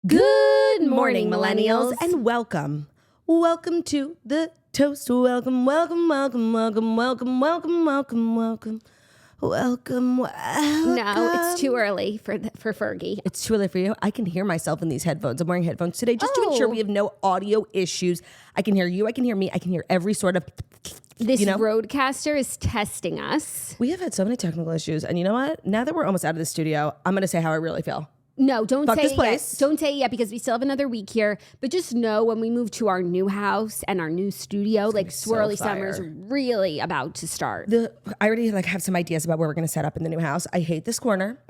Good morning, millennials, and welcome. Welcome to the toast. Welcome, welcome, welcome, welcome, welcome, welcome, welcome, welcome, welcome, welcome. No, it's too early for Fergie. It's too early for you. I can hear myself in these headphones. I'm wearing headphones today just to ensure we have no audio issues. I can hear you. I can hear me. I can hear every sort of... This roadcaster is testing us. We have had so many technical issues. And you know what? Now that we're almost out of the studio, I'm going to say how I really feel. No, don't Fuck say this it place. yet. Don't say it yet because we still have another week here. But just know when we move to our new house and our new studio, like Swirly Summer's really about to start. I already have some ideas about where we're going to set up in the new house. I hate this corner.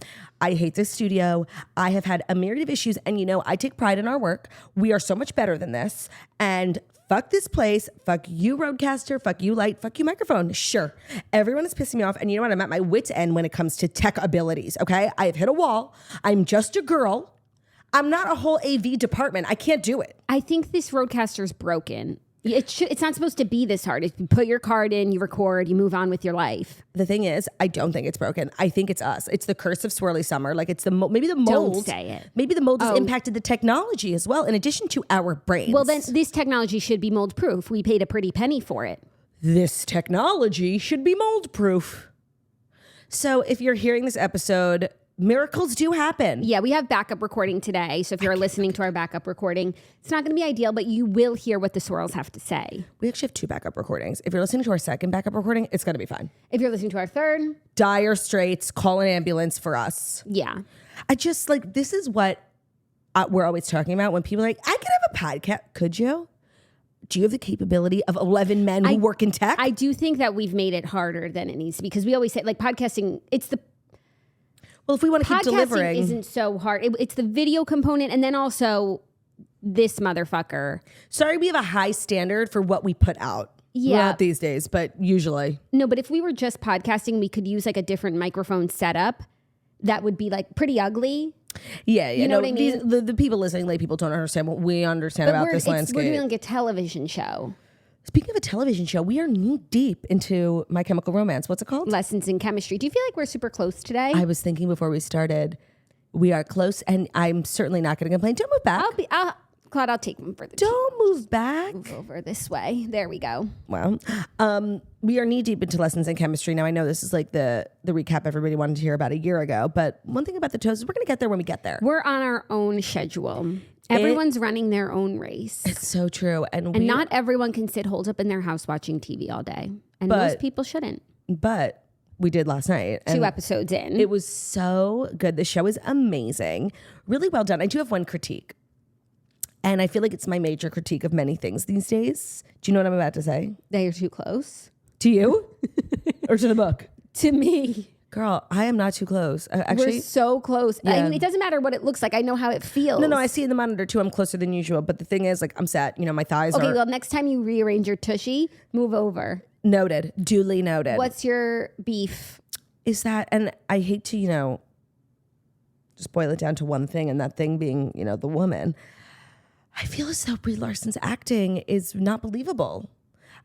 I hate this studio. I have had a myriad of issues. And I take pride in our work. We are so much better than this. And fuck this place. Fuck you, roadcaster. Fuck you, light. Fuck you, microphone. Sure. Everyone is pissing me off. And you know what? I'm at my wit's end when it comes to tech abilities. Okay. I have hit a wall. I'm just a girl. I'm not a whole AV department. I can't do it. I think this roadcaster's broken. It's not supposed to be this hard. You put your card in, you record, you move on with your life. The thing is, I don't think it's broken. I think it's us. It's the curse of Swirly Summer. Like it's maybe the mold. Don't say it. Maybe the mold has impacted the technology as well, in addition to our brains. Well, then this technology should be mold proof. We paid a pretty penny for it. This technology should be mold proof. So if you're hearing this episode, miracles do happen. Yeah, we have backup recording today. So if you're listening to our backup recording, it's not going to be ideal, but you will hear what the swirls have to say. We actually have 2 backup recordings. If you're listening to our second backup recording, it's going to be fine. If you're listening to our third, dire straits, call an ambulance for us. Yeah. I just this is what we're always talking about when people are like, I could have a podcast. Could you? Do you have the capability of 11 men who work in tech? I do think that we've made it harder than it needs to be because we always say podcasting, Well, if we want to keep delivering, podcasting isn't so hard. It's the video component, and then also this motherfucker. Sorry, we have a high standard for what we put out. Yeah, not these days, but usually. No, but if we were just podcasting, we could use a different microphone setup that would be pretty ugly. Yeah. You know what I mean? The people listening, lay people don't understand what we understand about this landscape. We're doing a television show. Speaking of a television show, we are knee deep into My Chemical Romance. What's it called? Lessons in Chemistry. Do you feel like we're super close today? I was thinking before we started, we are close, and I'm certainly not going to complain. Don't move back. Claude, I'll take them further. Don't move back. Move over this way. There we go. Well, we are knee deep into Lessons in Chemistry. Now, I know this is the recap everybody wanted to hear about a year ago, but one thing about the toast is we're going to get there when we get there. We're on our own schedule. Everyone's running their own race. It's so true. And not everyone can sit holed up in their house watching TV all day. And most people shouldn't. But we did last night. 2 episodes in. It was so good. The show is amazing. Really well done. I do have one critique. And I feel like it's my major critique of many things these days. Do you know what I'm about to say? That you're too close. To you? Or to the book? To me. Girl, I am not too close. Actually, we're so close. Yeah. I mean, it doesn't matter what it looks like. I know how it feels. No, I see in the monitor too. I'm closer than usual. But the thing is, I'm set. My thighs are... Okay, well, next time you rearrange your tushy, move over. Noted. Duly noted. What's your beef? Is that... And I hate to, just boil it down to one thing, and that thing being, the woman. I feel as though Brie Larson's acting is not believable.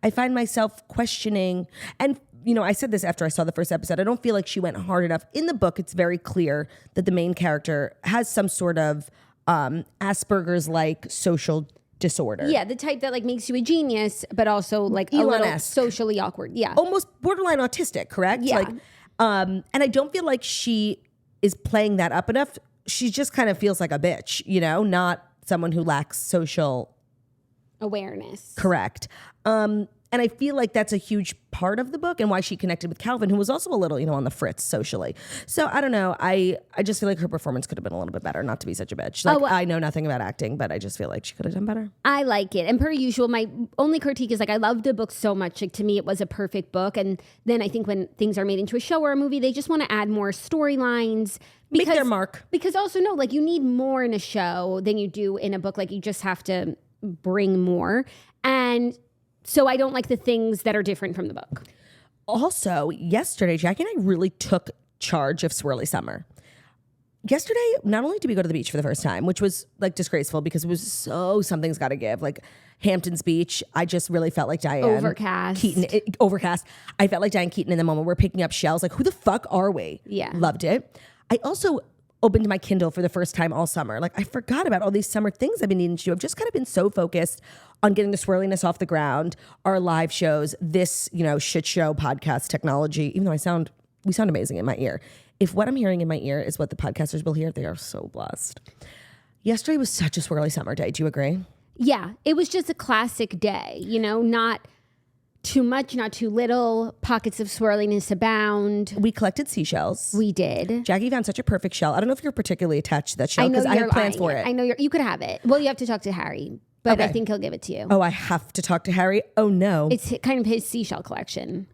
I find myself questioning... And... I said this after I saw the first episode. I don't feel like she went hard enough. In the book, it's very clear that the main character has some sort of Asperger's-like social disorder. Yeah, the type that makes you a genius, but also a little socially awkward. Yeah, almost borderline autistic. Correct? Yeah. And I don't feel like she is playing that up enough. She just kind of feels like a bitch. Not someone who lacks social awareness. Correct. And I feel like that's a huge part of the book and why she connected with Calvin, who was also a little, on the fritz socially. So I don't know. I just feel like her performance could have been a little bit better, not to be such a bitch. I know nothing about acting, but I just feel like she could have done better. I like it. And per usual, my only critique is I loved the book so much. To me, it was a perfect book. And then I think when things are made into a show or a movie, they just want to add more storylines. Make their mark. Because also, no, you need more in a show than you do in a book. You just have to bring more. And... So I don't like the things that are different from the book. Also, yesterday, Jackie and I really took charge of Swirly Summer. Yesterday, not only did we go to the beach for the first time, which was disgraceful because it was something's got to give. Hamptons Beach, I just really felt like Diane Keaton. Overcast. I felt like Diane Keaton in the moment. We're picking up shells. Who the fuck are we? Yeah. Loved it. I also opened my Kindle for the first time all summer. Like I forgot about all these summer things I've been needing to do. I've just kind of been so focused on getting the swirliness off the ground, our live shows, this, shit show podcast technology, even though we sound amazing in my ear. If what I'm hearing in my ear is what the podcasters will hear, they are so blessed. Yesterday was such a swirly summer day. Do you agree? Yeah, it was just a classic day, not too much, not too little. Pockets of swirliness abound. We collected seashells. We did. Jackie found such a perfect shell. I don't know if you're particularly attached to that shell because I have plans for it. I know you could have it. Well, you have to talk to Harry, but Okay. I think he'll give it to you. Oh, I have to talk to Harry? Oh, no. It's kind of his seashell collection.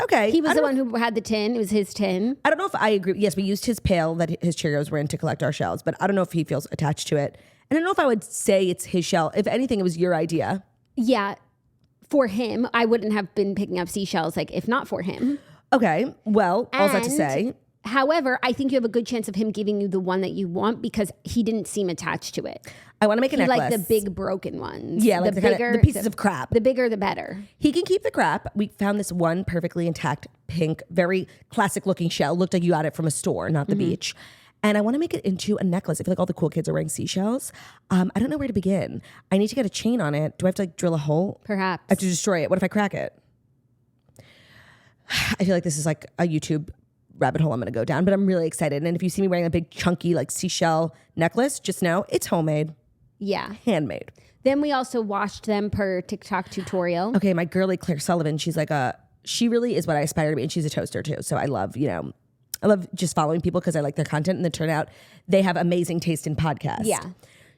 Okay. He was the one who had the tin. It was his tin. I don't know if I agree. Yes, we used his pail that his Cheerios were in to collect our shells, but I don't know if he feels attached to it. And I don't know if I would say it's his shell. If anything, it was your idea. Yeah. For him, I wouldn't have been picking up seashells if not for him. Okay. Well, all that to say. However, I think you have a good chance of him giving you the one that you want because he didn't seem attached to it. I want to make a necklace. Like the big broken ones. Yeah, like the pieces of crap. The bigger, the better. He can keep the crap. We found this one perfectly intact pink, very classic looking shell. Looked like you got it from a store, not the beach. And I want to make it into a necklace. I feel like all the cool kids are wearing seashells. I don't know where to begin. I need to get a chain on it. Do I have to drill a hole? Perhaps. I have to destroy it. What if I crack it? I feel like this is like a YouTube rabbit hole I'm going to go down, but I'm really excited. And if you see me wearing a big chunky seashell necklace, just know it's homemade. Yeah. Handmade. Then we also washed them per TikTok tutorial. Okay, my girly Claire Sullivan, she really is what I aspire to be, and she's a toaster too. So I love just following people because I like their content and the turnout. They have amazing taste in podcasts. Yeah.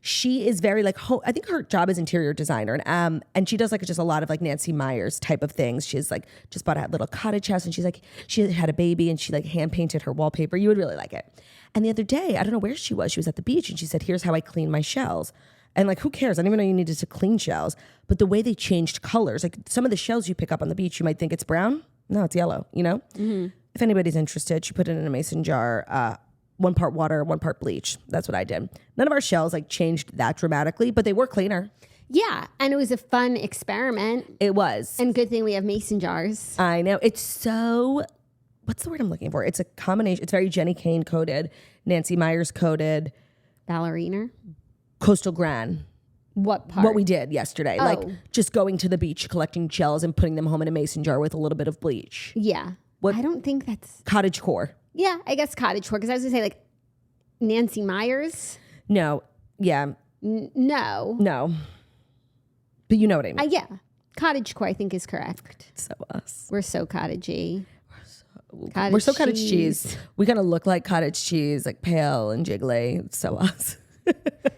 She is very I think her job is interior designer, and she does just a lot of Nancy Meyers type of things. She's just bought a little cottage house, and she had a baby, and she hand painted her wallpaper. You would really like it. And the other day, I don't know where she was at the beach, and she said, "Here's how I clean my shells." And who cares? I didn't even know you needed to clean shells. But the way they changed colors, some of the shells you pick up on the beach, you might think it's brown. No, it's yellow. Mm-hmm. If anybody's interested, she put it in a mason jar. 1 part water, 1 part bleach. That's what I did. None of our shells changed that dramatically, but they were cleaner. Yeah, and it was a fun experiment. It was. And good thing we have mason jars. I know. It's so, what's the word I'm looking for? It's a combination. It's very Jenny Kane coded, Nancy Meyers coded. Ballerina? Coastal Gran. What part? What we did yesterday. Oh. Just going to the beach, collecting shells and putting them home in a mason jar with a little bit of bleach. Yeah. What? I don't think that's... Cottagecore. Yeah, I guess cottagecore. Because I was going to say Nancy Meyers. No. Yeah. No. No. But you know what I mean. Yeah. Cottagecore, I think, is correct. So us. We're so cottagey. We're so cottage cheese. We kind of look like cottage cheese, pale and jiggly. It's so us.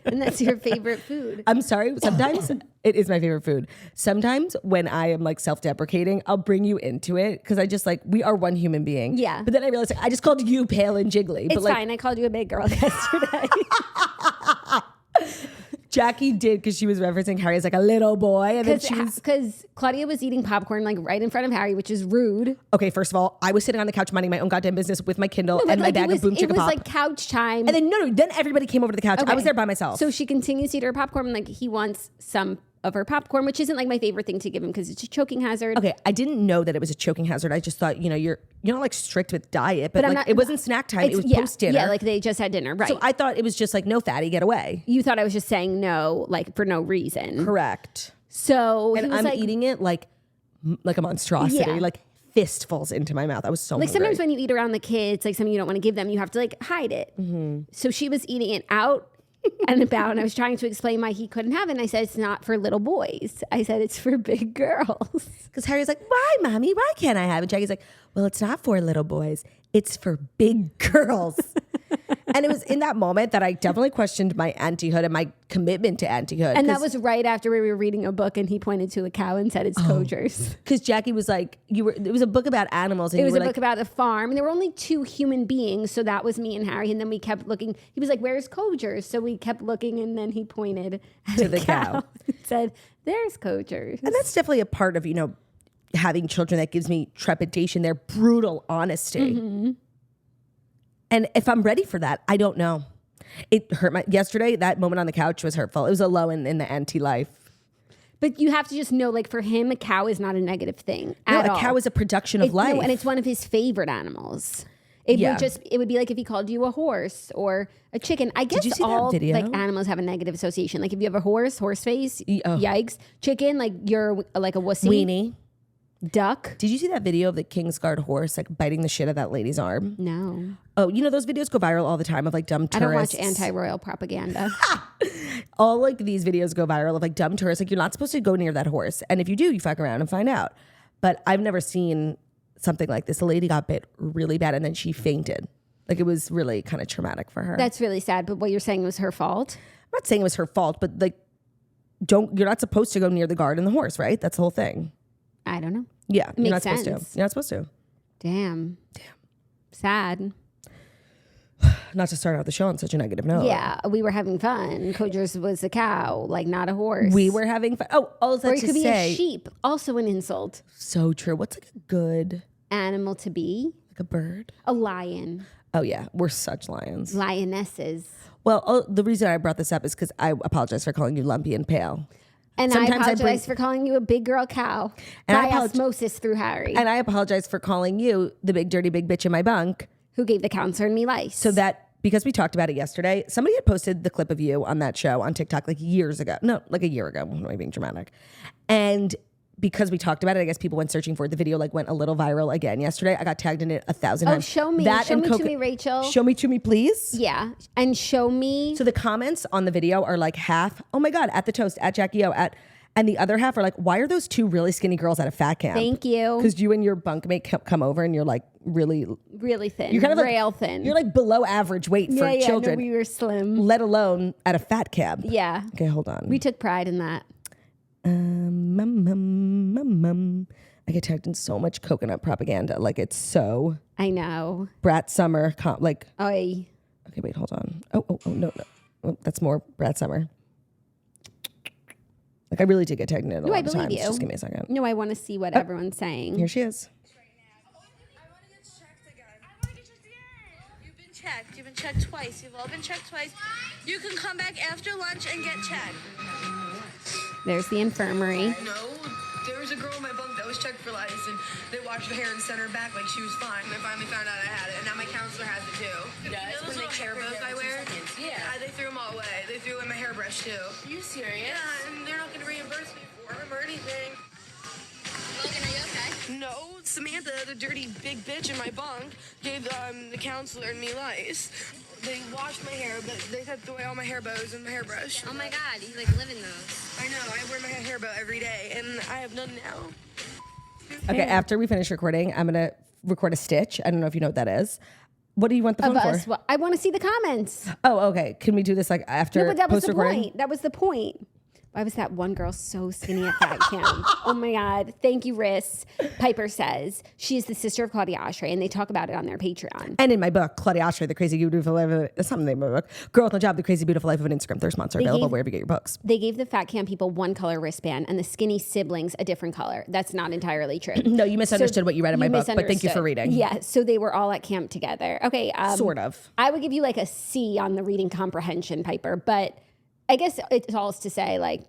And that's your favorite food. I'm sorry. Sometimes it is my favorite food. Sometimes when I am self-deprecating, I'll bring you into it because I just we are one human being. Yeah. But then I realized I just called you pale and jiggly. It's fine. I called you a big girl yesterday. Jackie did because she was referencing Harry as a little boy. And then she was... Because Claudia was eating popcorn right in front of Harry, which is rude. Okay, first of all, I was sitting on the couch minding my own goddamn business with my Kindle and my bag of Boom Chicka Pop. It was couch time. And then, then everybody came over to the couch. Okay. I was there by myself. So she continues to eat her popcorn and he wants some of her popcorn, which isn't my favorite thing to give him because it's a choking hazard. Okay, I didn't know that it was a choking hazard. I just thought, you're not strict with diet, but it wasn't snack time. It was post dinner. Yeah, they just had dinner, right? So I thought it was just no fatty, get away. You thought I was just saying no, for no reason. Correct. So and I'm eating it like a monstrosity, fistfuls into my mouth. I was so hungry. Sometimes when you eat around the kids, something you don't want to give them, you have to hide it. Mm-hmm. So she was eating it out and about, and I was trying to explain why he couldn't have it. And I said, it's not for little boys. I said, it's for big girls. Because Harry's why, Mommy? Why can't I have it? Jackie's well, it's not for little boys. It's for big girls. And it was in that moment that I definitely questioned my auntyhood and my commitment to auntyhood. And that was right after we were reading a book and he pointed to a cow and said it's Kojers. Because Jackie was it was a book about animals. And it was a book about the farm. And there were only 2 human beings. So that was me and Harry. And then we kept looking. He was where's Kojers? So we kept looking and then he pointed to the cow. And said, there's Kojers. And that's definitely a part of, having children that gives me trepidation, their brutal honesty. Mm-hmm. And if I'm ready for that, I don't know. It hurt yesterday, that moment on the couch was hurtful. It was a low in the auntie life. But you have to just know, for him, a cow is not a negative thing at all. A cow is a production of life. No, and it's one of his favorite animals. It would be like if he called you a horse or a chicken. I guess you see all that video? like animals have a negative association. Like if you have a horse face, yikes. Chicken, like you're like a wussy. Weenie. Duck. Did you see that video of the Kingsguard horse like biting the shit out of that lady's arm? No. Oh, you know those videos go viral all the time of like dumb tourists. I don't watch anti-royal propaganda. All like these videos go viral of like dumb tourists. Like you're not supposed to go near that horse, and if you do, you fuck around and find out. But I've never seen something like this. A lady got bit really bad, and then she fainted. Like it was really kind of traumatic for her. That's really sad. But what you're saying was her fault? I'm not saying it was her fault, but like, you're not supposed to go near the guard and the horse, right? That's the whole thing. I don't know. Yeah, you're not Makes supposed to. sense. You're not supposed to. Damn. Sad. Not to start out the show on such a negative note. Yeah, we were having fun. Coachers was a cow, like not a horse. We were having fun. Oh, all that or it to could be say. a sheep. Also an insult. So true. What's like a good Animal to be. like a bird? A lion. Oh yeah, we're such lions. Lionesses. Well, the reason I brought this up is because I apologize for calling you lumpy and pale. And Sometimes I apologize for calling you a big girl cow And by I osmosis through Harry, And I apologize for calling you the big dirty big bitch in my bunk. who gave the counselor and me lice. So that, because we talked about it yesterday, somebody had posted the clip of you on that show on TikTok like years ago. No, like a year ago. Am I being dramatic? And because we talked about it, I guess people went searching for it. The video like went a little viral again yesterday. I got tagged in it 1,000 times. show me. That Show and me to me, Rachel. Show me to me, please. Yeah. And show me. So the comments on the video are like half, oh my God, at the toast, at Jackie O, and the other half are like, why are those two really skinny girls at a fat camp? Thank you. Because you and your bunkmate come over and you're like really thin. You're kind of like, rail thin. You're like below average weight for children. No, we were slim. Let alone at a fat camp. Yeah. Okay, hold on. We took pride in that. I get tagged in so much coconut propaganda. Like it's so I know. Brat Summer. Like, Oy. okay, wait, hold on. Oh, no. Oh, that's more Brat Summer. Like I really did get tagged in it a lot of times. Just give me a second. No, I want to see what everyone's saying. Here she is. You've been checked. You've been checked twice. You've all been checked twice. You can come back after lunch and get checked. There's the infirmary. No, there was a girl in my bunk that was checked for lice, and they watched the hair and sent her back like she was fine. They finally found out I had it, and now my counselor has it too. Yeah, you know those little hair bows I wear? Yeah, they threw them all away. They threw away my hairbrush too. Are you serious? Yeah, and they're not going to reimburse me for them or anything. Logan, are you okay? No, Samantha, the dirty big bitch in my bunk, gave the counselor and me lice. They washed my hair, but they took away all my hair bows and my hairbrush. Oh my God, you like live in those. I know, I wear my hair bow every day, and I have none now. Okay, after we finish recording, I'm going to record a stitch. I don't know if you know what that is. What do you want the phone for? Well, I want to see the comments. Oh, okay. Can we do this like after No, but that was the post-recording? point. That was the point. Why was that one girl so skinny at that camp? Oh my God. Thank you, Riss. Piper says she is the sister of Claudia Oshry, and they talk about it on their Patreon. And in my book, Claudia Oshry, The Crazy Beautiful Life of... That's not the name of my book. Girl with No Job, The Crazy Beautiful Life of an Instagram Thirst Monster. Available wherever you get your books. They gave the fat camp people one color wristband and the skinny siblings a different color. That's not entirely true. No, you misunderstood what you read in my book, but thank you for misunderstood. reading. Yeah, so they were all at camp together. Okay. Sort of. I would give you like a C on the reading comprehension, Piper, but I guess it's all to say like,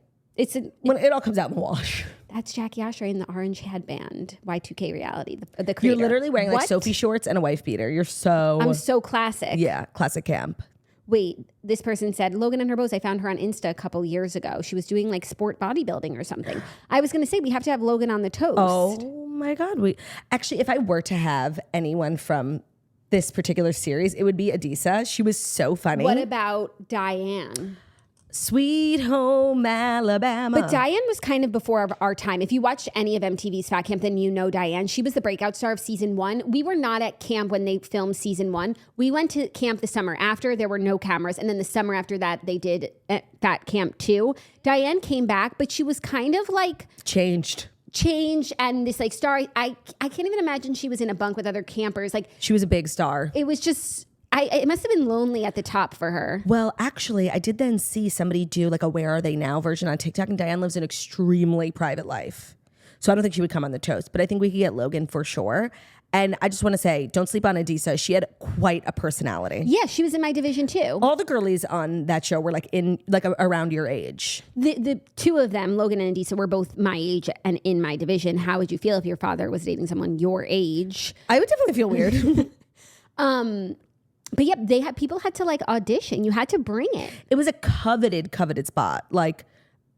When it all comes out in the wash. that's Jackie Oshry in the orange headband, Y2K reality, the creator. You're literally wearing like What? Sophie shorts and a wife beater. You're so... I'm so classic. Yeah, classic camp. Wait, this person said, Logan and her bows, I found her on Insta a couple years ago. She was doing like sport bodybuilding or something. I was going to say, we have to have Logan on the toast. Oh my God. Actually, if I were to have anyone from this particular series, it would be Adisa. She was so funny. What about Diane? Sweet Home Alabama. But Diane was kind of before our time. If you watched any of MTV's Fat Camp, then you know Diane. She was the breakout star of season 1. We were not at camp when they filmed season 1. We went to camp the summer after. There were no cameras. And then the summer after that, they did Fat Camp 2. Diane came back, but she was kind of like... changed and this like star. I can't even imagine she was in a bunk with other campers. Like She was a big star. it was just... it must have been lonely at the top for her. Well, actually, I did then see somebody do like a Where Are They Now version on TikTok, and Diane lives an extremely private life. So I don't think she would come on the toast, but I think we could get Logan for sure. And I just want to say, don't sleep on Adisa. She had quite a personality. Yeah, she was in my division too. All the girlies on that show were like around your age. The two of them, Logan and Adisa, were both my age and in my division. How would you feel if your father was dating someone your age? I would definitely feel weird. But yeah, people had to like audition. You had to bring it. It was a coveted spot. Like,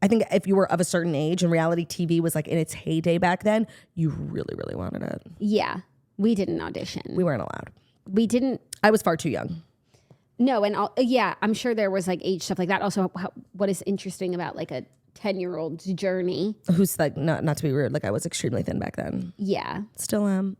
I think if you were of a certain age and reality TV was like in its heyday back then, you really, really wanted it. Yeah. We didn't audition. We weren't allowed. We didn't. I was far too young. No. And I'm sure there was like age stuff like that. Also, what is interesting about like a 10-year-old's journey. Who's like, not to be rude, like I was extremely thin back then. Yeah. Still am.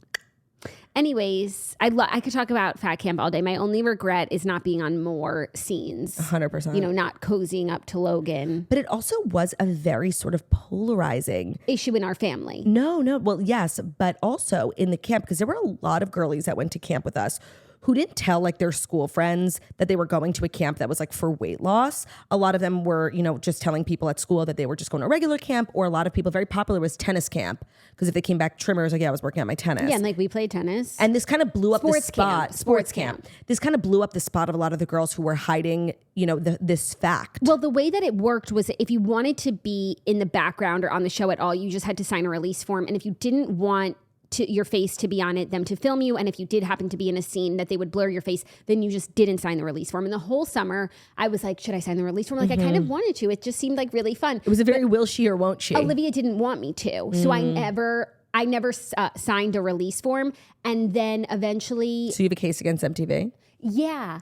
Anyways, I could talk about Fat Camp all day. My only regret is not being on more scenes. 100%. You know, not cozying up to Logan. But it also was a very sort of polarizing issue in our family. No. Well, yes, but also in the camp, because there were a lot of girlies that went to camp with us who didn't tell like their school friends that they were going to a camp that was like for weight loss. A lot of them were, you know, just telling people at school that they were just going to a regular camp, or a lot of people, very popular was tennis camp. Because if they came back trimmers, like, yeah, I was working at my tennis. Yeah, and like we played tennis. And this kind of blew up Sports the spot. camp. Sports camp. This kind of blew up the spot of a lot of the girls who were hiding, you know, this fact. Well, the way that it worked was if you wanted to be in the background or on the show at all, you just had to sign a release form. And if you didn't want your face to be on it, them to film you, and if you did happen to be in a scene that they would blur your face, then you just didn't sign the release form. And the whole summer, I was like, should I sign the release form? Like, I kind of wanted to. It just seemed like really fun. It was a very will she or won't she. Olivia didn't want me to. So I never signed a release form. And then eventually... So you have a case against MTV? Yeah.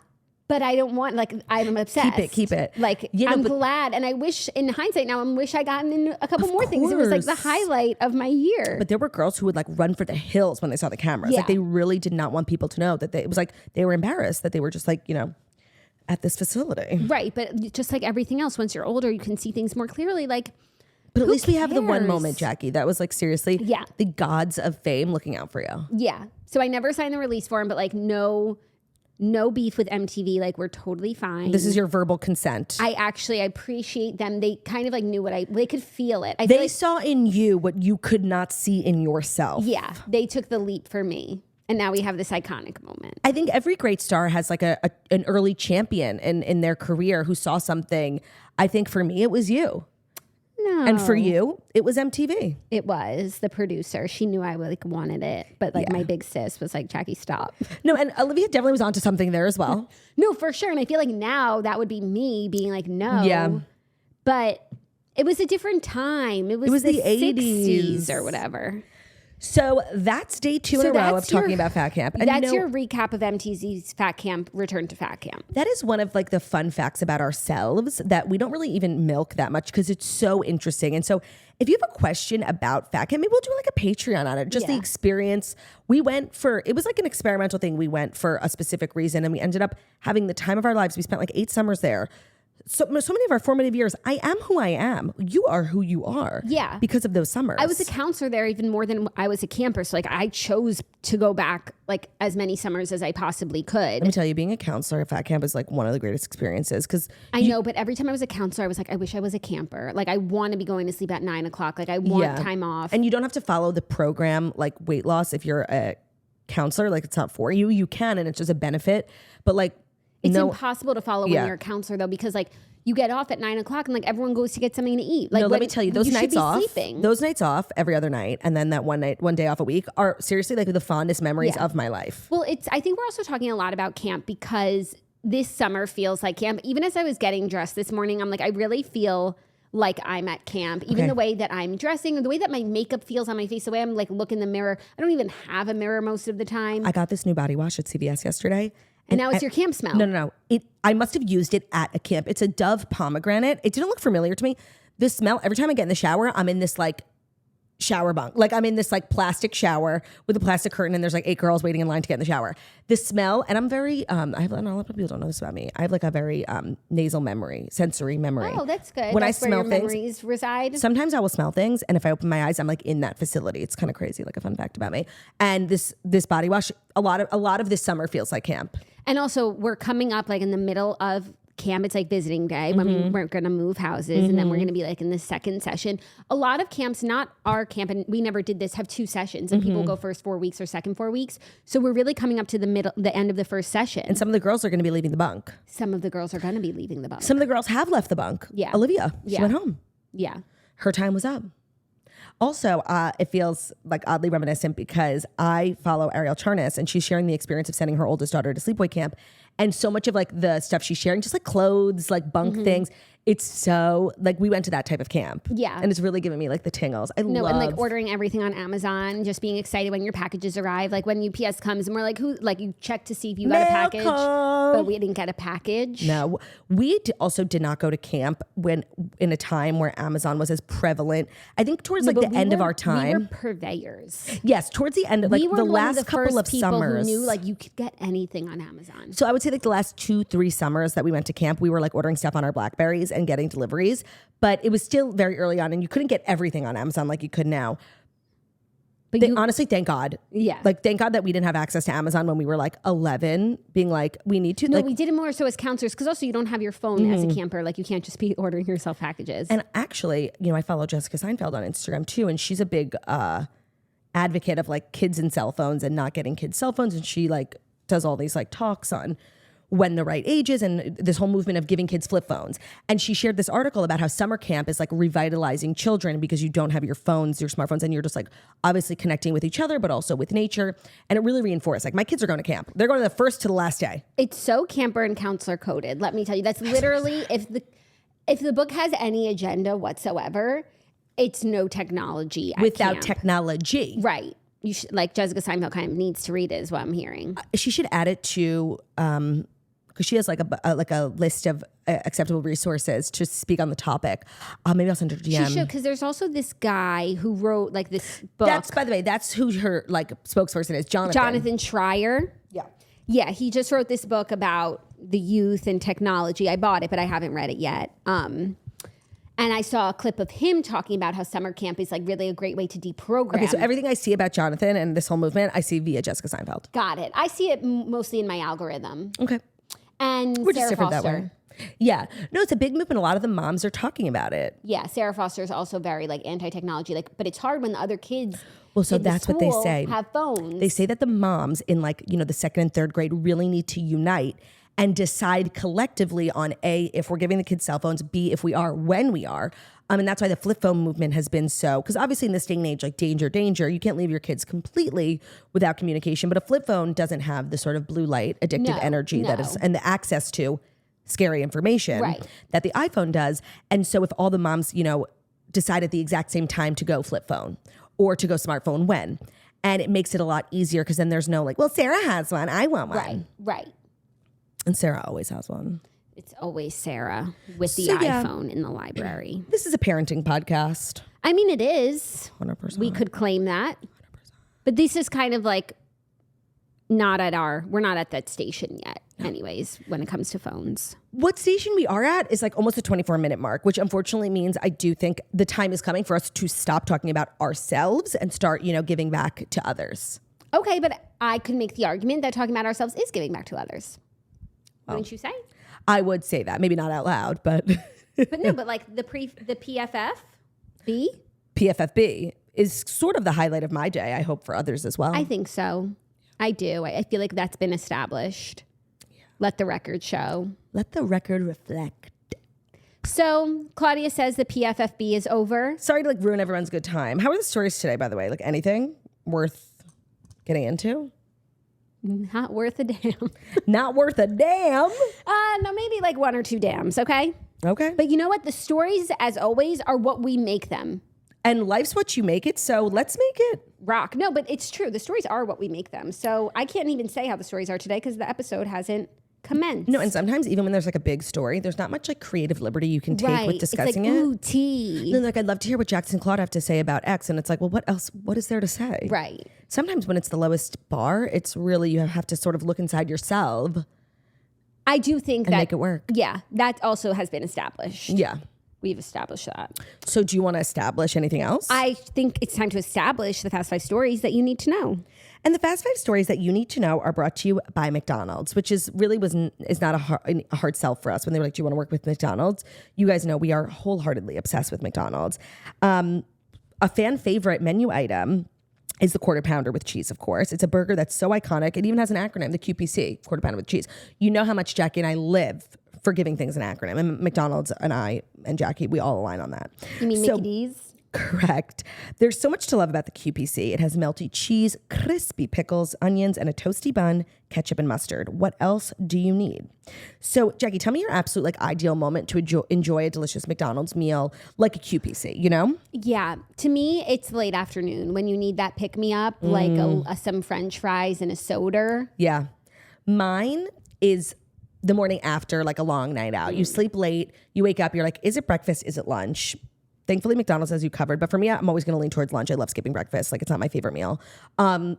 But I don't want, like, I'm obsessed. Keep it. Like, I'm glad. And I wish, in hindsight now, I wish I gotten in a couple more things. It was like the highlight of my year. But there were girls who would like run for the hills when they saw the cameras. Yeah. Like they really did not want people to know that it was like, they were embarrassed that they were just like, you know, at this facility. Right. But just like everything else, once you're older, you can see things more clearly. Like, but at least cares? we have the one moment, Jackie, that was like seriously, yeah, the gods of fame looking out for you. Yeah. So I never signed the release form, but like no beef with MTV. Like, we're totally fine. This is your verbal consent. I appreciate them. They kind of like knew they could feel it. They saw in you what you could not see in yourself. Yeah. They took the leap for me. And now we have this iconic moment. I think every great star has like an early champion in their career who saw something. I think for me, it was you. No. And for you, it was MTV. It was the producer. She knew I like wanted it, but like my big sis was like, Jackie, stop. No, and Olivia definitely was onto something there as well. No, for sure. And I feel like now that would be me being like, no. Yeah. But it was a different time. It was the 60s or whatever. So that's day 2 in a row of talking about Fat Camp. And that's your recap of MTV's Fat Camp, Return to Fat Camp. That is one of like the fun facts about ourselves that we don't really even milk that much because it's so interesting. And so if you have a question about Fat Camp, maybe we'll do like a Patreon on it. Just the experience. It was like an experimental thing. We went for a specific reason and we ended up having the time of our lives. We spent like 8 summers there. So many of our formative years, I am who I am. You are who you are. Yeah. Because of those summers. I was a counselor there even more than I was a camper. So like I chose to go back like as many summers as I possibly could. Let me tell you, being a counselor at Fat Camp is like one of the greatest experiences because I know, but every time I was a counselor, I was like, I wish I was a camper. Like I want to be going to sleep at 9 o'clock. Like I want time off. And you don't have to follow the program like weight loss if you're a counselor. Like it's not for you. You can, and it's just a benefit. But like it's impossible to follow when you're a counselor though, because like you get off at 9 o'clock and like everyone goes to get something to eat. Like, no, let me tell you, those nights off, sleeping. Those nights off every other night, and then that one day off a week are seriously like the fondest memories of my life. Well, I think we're also talking a lot about camp because this summer feels like camp. Even as I was getting dressed this morning, I'm like, I really feel like I'm at camp. Even the way that I'm dressing, the way that my makeup feels on my face, the way I'm like look in the mirror. I don't even have a mirror most of the time. I got this new body wash at CVS yesterday. And now it's your camp smell. No. I must have used it at a camp. It's a Dove pomegranate. It didn't look familiar to me. The smell, every time I get in the shower, I'm in this like shower bunk. Like I'm in this like plastic shower with a plastic curtain and there's like 8 girls waiting in line to get in the shower. The smell, and I'm very, a lot of people don't know this about me. I have like a very nasal memory, sensory memory. Oh, that's good. When that's I smell where your things, memories reside. Sometimes I will smell things, and if I open my eyes, I'm like in that facility. It's kind of crazy, like a fun fact about me. And this body wash, a lot of this summer feels like camp. And also, we're coming up like in the middle of camp. It's like visiting day when we're going to move houses, and then we're going to be like in the second session. A lot of camps, not our camp, and we never did this, have 2 sessions, and people go first 4 weeks or second 4 weeks. So we're really coming up to the end of the first session. And some of the girls are going to be leaving the bunk. Some of the girls are going to be leaving the bunk. Some of the girls have left the bunk. Yeah. Olivia, she went home. Yeah. Her time was up. Also, it feels like oddly reminiscent because I follow Ariel Charnas and she's sharing the experience of sending her oldest daughter to sleepaway camp. And so much of like the stuff she's sharing, just like clothes, like bunk things. It's so like we went to that type of camp. Yeah. And it's really giving me like the tingles. I love. And like ordering everything on Amazon, just being excited when your packages arrive. Like when UPS comes and we're like, who, like you check to see if you got a package, but we didn't get a package. No, we also did not go to camp when in a time where Amazon was as prevalent. I think towards like the end of our time. We were purveyors. Yes, towards the end of like We were the one last of the couple first of people summers. who knew like you could get anything on Amazon. So I would say like the last 2-3 summers that we went to camp, we were like ordering stuff on our Blackberries and getting deliveries. But it was still very early on and you couldn't get everything on Amazon like you could now. But Honestly, thank God. Yeah. Like, thank God that we didn't have access to Amazon when we were like 11, being like, we need to. No, like, we did it more so as counselors because also you don't have your phone as a camper. Like you can't just be ordering yourself packages. And actually, you know, I follow Jessica Seinfeld on Instagram too, and she's a big advocate of like kids and cell phones and not getting kids cell phones. And she like does all these like talks on when the right age is and this whole movement of giving kids flip phones. And she shared this article about how summer camp is like revitalizing children because you don't have your phones, your smartphones, and you're just like obviously connecting with each other, but also with nature. And it really reinforced, like my kids are going to camp. They're going to the first to the last day. It's so camper and counselor coded. Let me tell you, that's literally if the book has any agenda whatsoever, it's no technology at Without camp. technology. Right. You should, like Jessica Seinfeld kind of needs to read it is what I'm hearing. She should add it to because she has like a list of acceptable resources to speak on the topic. Maybe I'll send her a DM. She should, because there's also this guy who wrote like this book. That's, by the way, that's who her like spokesperson is, Jonathan. Jonathan Schreier. Yeah. Yeah, he just wrote this book about the youth and technology. I bought it, but I haven't read it yet. And I saw a clip of him talking about how summer camp is like really a great way to deprogram. Okay, so everything I see about Jonathan and this whole movement, I see via Jessica Seinfeld. Got it. I see it mostly in my algorithm. Okay. And We're Sarah just different Foster. that way. Yeah. No, it's a big movement. A lot of the moms are talking about it. Yeah, Sarah Foster is also very like anti-technology. Like, but it's hard when the other kids. Well, so in the that's what they school say. Have phones. They say that the moms in like, you know, the 2nd and 3rd grade really need to unite and decide collectively on A, if we're giving the kids cell phones, B, if we are, when we are. And that's why the flip phone movement has been so, because obviously in this day and age, like danger, you can't leave your kids completely without communication, but a flip phone doesn't have the sort of blue light addictive energy that is, and the access to scary information that the iPhone does. And so if all the moms, you know, decide at the exact same time to go flip phone or to go smartphone when, and it makes it a lot easier because then there's no like, well, Sarah has one, I want one. Right. And Sarah always has one. It's always Sarah with the So, yeah. iPhone in the library. This is a parenting podcast. I mean, it is. 100%. We could claim that. 100%. But this is kind of like we're not at that station yet, anyways, when it comes to phones. What station we are at is like almost a 24-minute mark, which unfortunately means I do think the time is coming for us to stop talking about ourselves and start, you know, giving back to others. Okay, but I could make the argument that talking about ourselves is giving back to others. Wouldn't you say? I would say that, maybe not out loud, but But no, but like the PFFB? PFFB is sort of the highlight of my day. I hope for others as well. I think so. I do. I feel like that's been established. Yeah. Let the record show. Let the record reflect. So Claudia says the PFFB is over. Sorry to like ruin everyone's good time. How are the stories today, by the way? Like anything worth getting into? Not worth a damn. Not worth a damn. No, maybe like 1 or 2 dams, okay? Okay. But you know what? The stories, as always, are what we make them. And life's what you make it, so let's make it. Rock. No, but it's true. The stories are what we make them. So I can't even say how the stories are today because the episode hasn't commenced. No, and sometimes even when there's like a big story, there's not much like creative liberty you can take with discussing it's like, it. Ooh, tea. Then like I'd love to hear what Jackson and Claude have to say about X, and it's like, well, what else? What is there to say? Right. Sometimes when it's the lowest bar, it's really you have to sort of look inside yourself. I do think and that make it work. Yeah, that also has been established. Yeah. We've established that. So do you want to establish anything else? I think it's time to establish the Fast 5 stories that you need to know. And the Fast 5 stories that you need to know are brought to you by McDonald's, which is not a hard sell for us. When they were like, do you want to work with McDonald's? You guys know we are wholeheartedly obsessed with McDonald's. A fan favorite menu item is the quarter pounder with cheese, of course. It's a burger that's so iconic. It even has an acronym, the QPC, quarter pounder with cheese. You know how much Jackie and I live for giving things an acronym. And McDonald's and I and Jackie, we all align on that. You mean Mickey D's? Correct. There's so much to love about the QPC. It has melty cheese, crispy pickles, onions, and a toasty bun, ketchup and mustard. What else do you need? So, Jackie, tell me your absolute like ideal moment to enjoy a delicious McDonald's meal like a QPC, you know? Yeah. To me, it's late afternoon when you need that pick-me-up, like some French fries and a soda. Yeah. Mine is the morning after like a long night out. You sleep late, you wake up, you're like, is it breakfast? Is it lunch? Thankfully, McDonald's has you covered. But for me, I'm always going to lean towards lunch. I love skipping breakfast. Like, it's not my favorite meal. And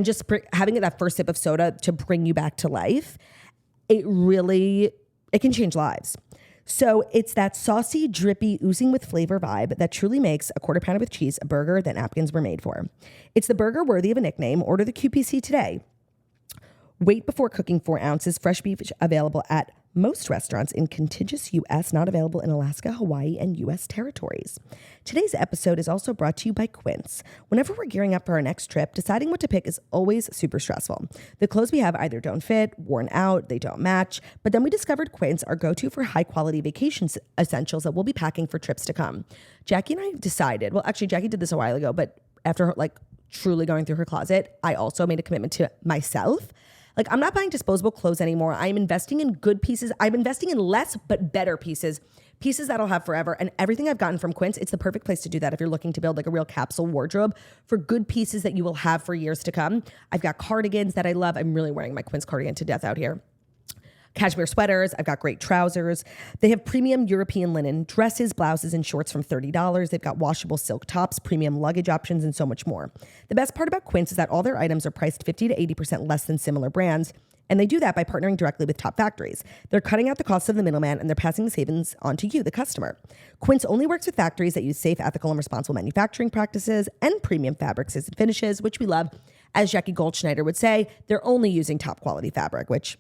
just having that first sip of soda to bring you back to life, it can change lives. So it's that saucy, drippy, oozing with flavor vibe that truly makes a quarter pounder with cheese a burger that napkins were made for. It's the burger worthy of a nickname. Order the QPC today. Wait before cooking 4 ounces. Fresh beef available at most restaurants in contiguous U.S., not available in Alaska, Hawaii, and U.S. territories. Today's episode is also brought to you by Quince. Whenever we're gearing up for our next trip, deciding what to pick is always super stressful. The clothes we have either don't fit, worn out, they don't match, but then we discovered Quince, our go-to for high-quality vacation essentials that we'll be packing for trips to come. Jackie and I decided, well, actually, Jackie did this a while ago, but after her, like truly going through her closet, I also made a commitment to myself. Like, I'm not buying disposable clothes anymore. I'm investing in good pieces. I'm investing in less but better pieces that I'll have forever. And everything I've gotten from Quince, it's the perfect place to do that if you're looking to build like a real capsule wardrobe for good pieces that you will have for years to come. I've got cardigans that I love. I'm really wearing my Quince cardigan to death out here. Cashmere sweaters. I've got great trousers. They have premium European linen dresses, blouses, and shorts from $30. They've got washable silk tops, premium luggage options, and so much more. The best part about Quince is that all their items are priced 50 to 80% less than similar brands, and they do that by partnering directly with top factories. They're cutting out the costs of the middleman, and they're passing the savings on to you, the customer. Quince only works with factories that use safe, ethical, and responsible manufacturing practices and premium fabrics and finishes, which we love. As Jackie Goldschneider would say, they're only using top quality fabric, which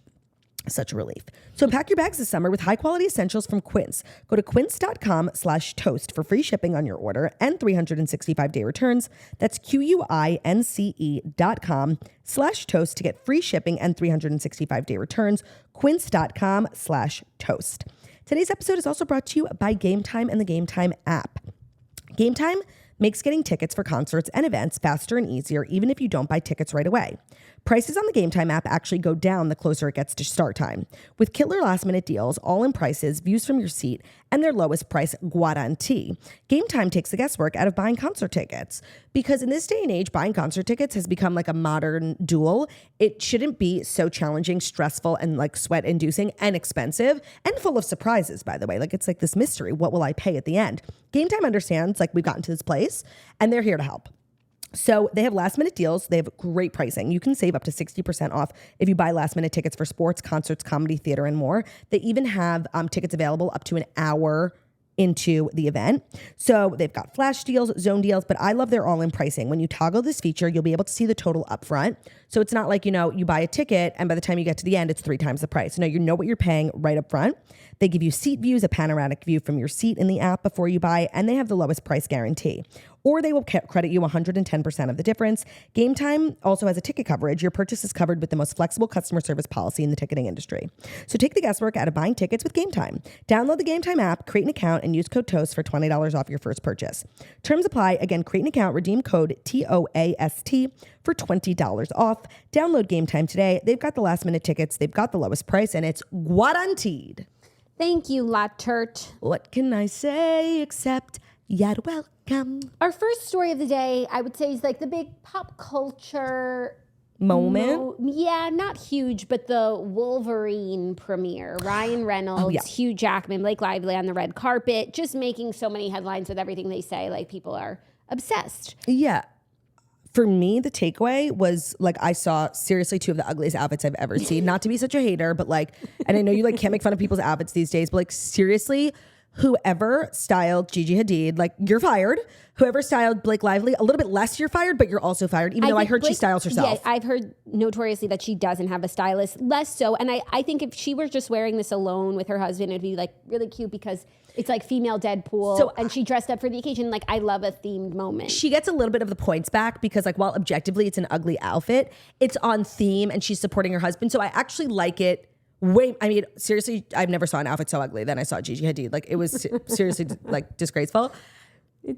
such a relief. So pack your bags this summer with high quality essentials from Quince. Go to quince.com/toast for free shipping on your order and 365-day returns. That's QUINCE.com/toast to get free shipping and 365-day returns. Quince.com/toast. Today's episode is also brought to you by Game Time and the Game Time app. Game Time makes getting tickets for concerts and events faster and easier, even if you don't buy tickets right away. Prices on the Game Time app actually go down the closer it gets to start time. With killer last-minute deals, all-in prices, views from your seat, and their lowest price guarantee, Game Time takes the guesswork out of buying concert tickets. Because in this day and age, buying concert tickets has become like a modern duel. It shouldn't be so challenging, stressful, and like sweat-inducing and expensive, and full of surprises, by the way. Like, it's like this mystery. What will I pay at the end? Game Time understands, like, we've gotten to this place, and they're here to help. So they have last minute deals. They have great pricing. You can save up to 60% off if you buy last minute tickets for sports, concerts, comedy, theater, and more. They even have tickets available up to an hour into the event. So they've got flash deals, zone deals, but I love their all-in pricing. When you toggle this feature, you'll be able to see the total up front. So it's not like, you buy a ticket and by the time you get to the end, it's 3 times the price. No, you know what you're paying right up front. They give you seat views, a panoramic view from your seat in the app before you buy, and they have the lowest price guarantee. Or they will credit you 110% of the difference. Game Time also has a ticket coverage. Your purchase is covered with the most flexible customer service policy in the ticketing industry. So take the guesswork out of buying tickets with Game Time. Download the Game Time app, create an account, and use code TOAST for $20 off your first purchase. Terms apply. Again, create an account, redeem code TOAST for $20 off. Download Game Time today. They've got the last minute tickets. They've got the lowest price, and it's guaranteed. Thank you, La Turt. What can I say except you're welcome? Our first story of the day, I would say, is like the big pop culture moment. Yeah, not huge, but the Wolverine premiere. Ryan Reynolds, Hugh Jackman, Blake Lively on the red carpet, just making so many headlines with everything they say. Like, people are obsessed. Yeah. For me, the takeaway was, like, I saw seriously 2 of the ugliest outfits I've ever seen. Not to be such a hater, but like, and I know you like can't make fun of people's outfits these days, but like, seriously, whoever styled Gigi Hadid, like, you're fired. Whoever styled Blake Lively, a little bit less, you're fired, but you're also fired, even though I heard she styles herself. Yeah, I've heard notoriously that she doesn't have a stylist, less so. And I think if she were just wearing this alone with her husband, it'd be like really cute because it's like female Deadpool, and she dressed up for the occasion. Like, I love a themed moment. She gets a little bit of the points back because, like, while objectively it's an ugly outfit, it's on theme and she's supporting her husband. So I actually like it. Seriously, I've never saw an outfit so ugly than I saw Gigi Hadid. Like, it was seriously like disgraceful.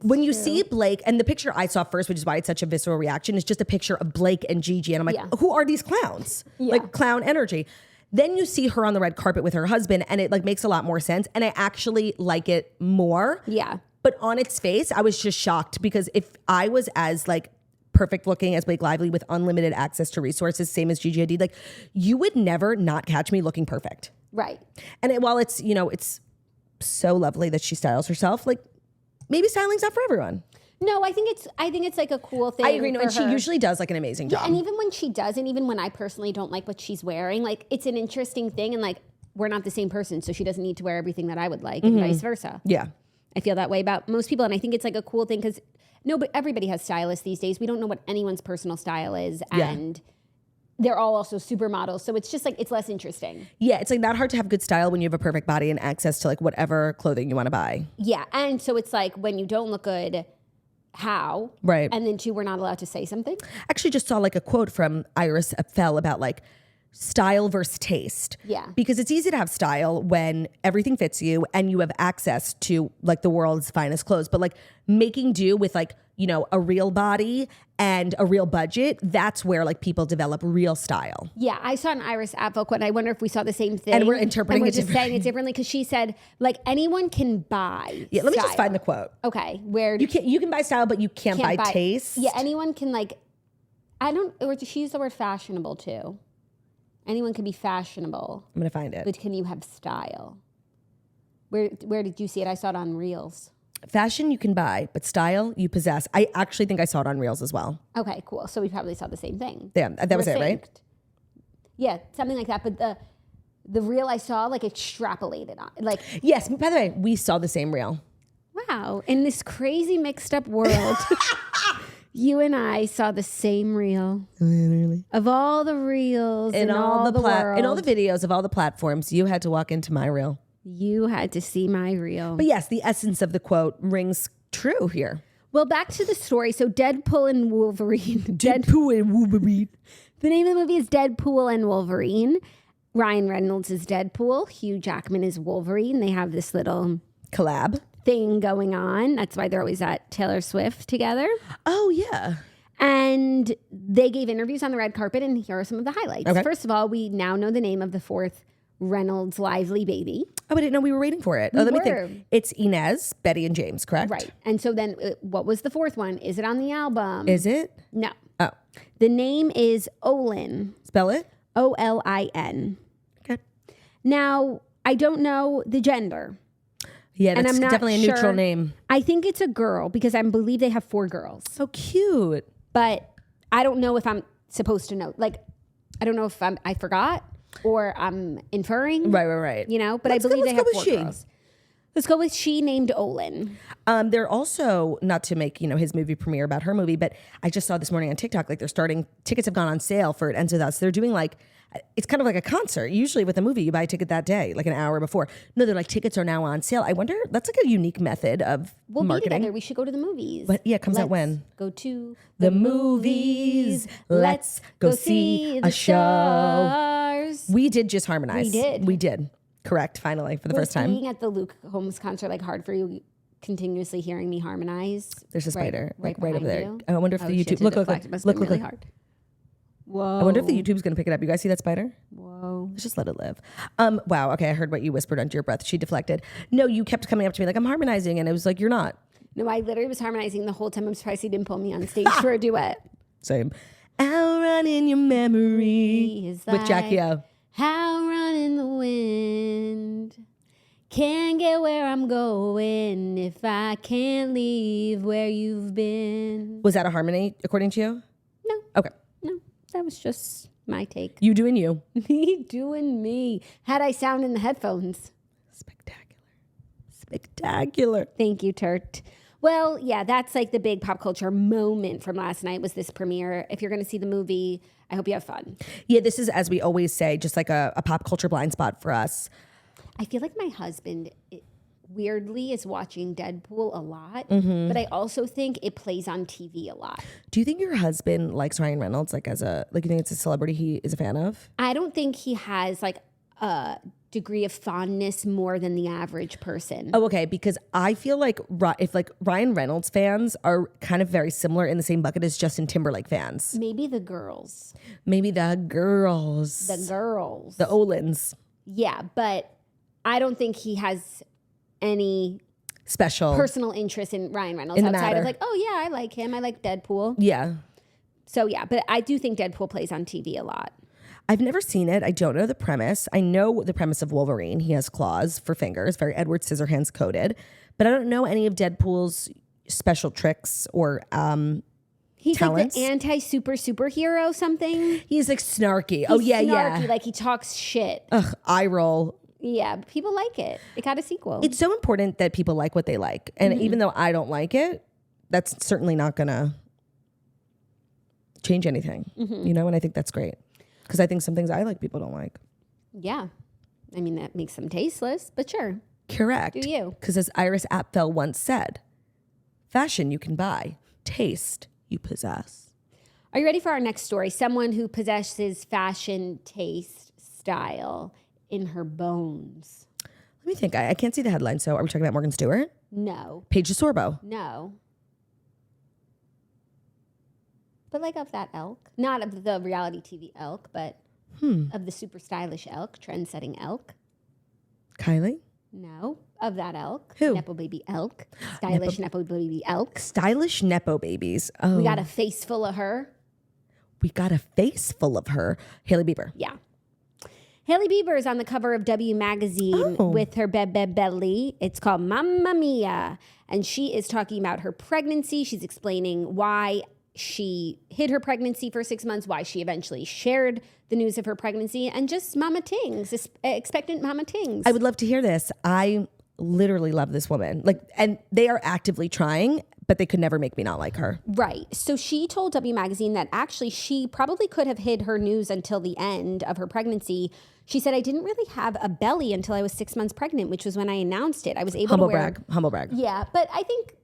when you see Blake, and the picture I saw first, which is why it's such a visceral reaction, is just a picture of Blake and Gigi. And I'm like, who are these clowns? Like clown energy. Then you see her on the red carpet with her husband and it like makes a lot more sense. And I actually like it more. Yeah. But on its face, I was just shocked because if I was as like perfect looking as Blake Lively with unlimited access to resources, same as Gigi Hadid, like you would never not catch me looking perfect. Right. And while it's, you know, it's so lovely that she styles herself, like maybe styling's not for everyone. No, I think it's like a cool thing. I agree. No, and she her. usually does like an amazing job. And even when she does, and even when I personally don't like what she's wearing, like it's an interesting thing. And like we're not the same person, so she doesn't need to wear everything that I would like, and vice versa. Yeah, I feel that way about most people, and I think it's like a cool thing because but everybody has stylists these days. We don't know what anyone's personal style is, and they're all also supermodels, so it's just like it's less interesting. Yeah, it's like not hard to have good style when you have a perfect body and access to like whatever clothing you want to buy. Yeah, and so it's like when you don't look good. How? Right. And then 2, we're not allowed to say something. Actually just saw like a quote from Iris Apfel about like style versus taste. Yeah. Because it's easy to have style when everything fits you and you have access to like the world's finest clothes. But like making do with like, you know, a real body and a real budget, that's where like people develop real style. Yeah, I saw an Iris Apfel quote. I wonder if we saw the same thing. And we're interpreting we're it just differently. saying it differently because she said like anyone can buy. Yeah, let me style. just find the quote. Okay, where You can buy style, but you can't buy taste. Yeah, anyone can like. Or she used the word fashionable too. Anyone can be fashionable, I'm gonna find it. but can you have style? Where did you see it? I saw it on Reels. Fashion you can buy, but style you possess. I actually think I saw it on Reels as well. Okay, cool. So we probably saw the same thing. Yeah, that was it, right? Synced. Yeah, something like that. But the reel I saw like extrapolated on like. Yes, by the way, we saw the same reel. Wow, in this crazy mixed up world, you and I saw the same reel. Literally. Of all the reels in all the world. in all the videos of all the platforms, you had to walk into my reel. You had to see my reel. But yes, the essence of the quote rings true here. Well, back to the story. So Deadpool and Wolverine. Deadpool and Wolverine. The name of the movie is Deadpool and Wolverine. Ryan Reynolds is Deadpool. Hugh Jackman is Wolverine. They have this little Collab. thing going on. That's why they're always at Taylor Swift together. Oh, yeah. And they gave interviews on the red carpet, and here are some of the highlights. Okay. First of all, we now know the name of the 4th Reynolds Lively baby. Oh, I didn't know we were waiting for it. We Let me were. think. It's Inez, Betty, and James, correct? Right. And so then what was the 4th one? Is it on the album? Is it? No. Oh. The name is Olin. Spell it? Olin. Okay. Now, I don't know the gender. Yeah, And that's I'm not definitely a neutral sure. name. I think it's a girl because I believe they have 4 girls. So cute. But I don't know if I'm supposed to know. Like, I don't know if I forgot or I'm inferring. Right. You know, but Let's I believe go they have with 4 she. girls. Let's go with she named Olin. They're also, not to make, you know, his movie premiere about her movie, but I just saw this morning on TikTok, like tickets have gone on sale for It Ends With Us. They're doing like, it's kind of like a concert. Usually with a movie, you buy a ticket that day, like an hour before. No, they're like, tickets are now on sale. I wonder, that's like a unique method of We'll be marketing. together. We should go to the movies. But yeah, it comes out when? Go to The movies. Let's go see a show. stars. We did just harmonize. We did. Correct, finally, for the Was first time. being at the Luke Holmes concert like hard for you, continuously hearing me harmonize? There's a spider, like right over behind there. you? I wonder if the shit, YouTube, to look, deflect, it must have been really hard. Whoa. I wonder if the YouTube's gonna pick it up. You guys see that spider? Whoa. Let's just let it live. Wow. Okay, I heard what you whispered under your breath. She deflected. No, you kept coming up to me like I'm harmonizing, and it was like you're not. No, I literally was harmonizing the whole time. I'm surprised he didn't pull me on stage for a duet. Same. I'll run in your memory Is with Jackie like O. How run in the wind. Can't get where I'm going if I can't leave where you've been. Was that a harmony according to you? No, Okay. no, that was just my take. You doing you. Me doing me. How'd I sound in the headphones? Spectacular. Thank you, Turt. Well, yeah, that's like the big pop culture moment from last night was this premiere. If you're going to see the movie, I hope you have fun. Yeah, this is, as we always say, just like a pop culture blind spot for us. I feel like my husband weirdly is watching Deadpool a lot, but I also think it plays on TV a lot. Do you think your husband likes Ryan Reynolds, like you think it's a celebrity he is a fan of? I don't think he has like a degree of fondness more than the average person. Oh, okay. Because I feel like if like Ryan Reynolds fans are kind of very similar in the same bucket as Justin Timberlake fans. Maybe the girls. The girls. The Olins. Yeah, but I don't think he has any special personal interest in Ryan Reynolds in the outside matter. of like, oh yeah, I like him. I like Deadpool. Yeah. So yeah, but I do think Deadpool plays on TV a lot. I've never seen it. I don't know the premise. I know the premise of Wolverine. He has claws for fingers, very Edward Scissorhands coded. But I don't know any of Deadpool's special tricks or He's talents. like the anti-superhero something. He's like snarky. He's snarky, snarky, like he talks shit. Ugh, eye roll. Yeah, but people like it. It got a sequel. It's so important that people like what they like. And even though I don't like it, that's certainly not going to change anything. You know, and I think that's great. Because I think some things I like, people don't like. Yeah. I mean, that makes them tasteless, but sure. Correct. Do you? Because as Iris Apfel once said, fashion you can buy, taste you possess. Are you ready for our next story? Someone who possesses fashion, taste, style in her bones. Let me think. I can't see the headline. So are we talking about Morgan Stewart? No. Paige DeSorbo? No. But like of that ilk. Not of the reality TV ilk, but of the super stylish ilk, trend-setting ilk. Kylie? No. Of that ilk. Who? Nepo baby ilk. Stylish Nepo baby ilk. Stylish Nepo babies. Oh. We got a face full of her. We got a face full of her. Hailey Bieber. Yeah. Hailey Bieber is on the cover of W Magazine with her belly. It's called Mamma Mia. And she is talking about her pregnancy. She's explaining why she hid her pregnancy for 6 months, why she eventually shared the news of her pregnancy, and just mama tings, expectant mama tings. I would love to hear this. I literally love this woman. And they are actively trying, but they could never make me not like her. Right. So she told W Magazine that actually she probably could have hid her news until the end of her pregnancy. She said, I didn't really have a belly until I was 6 months pregnant, which was when I announced it. I was able to wear... Humble brag. Yeah, but I think,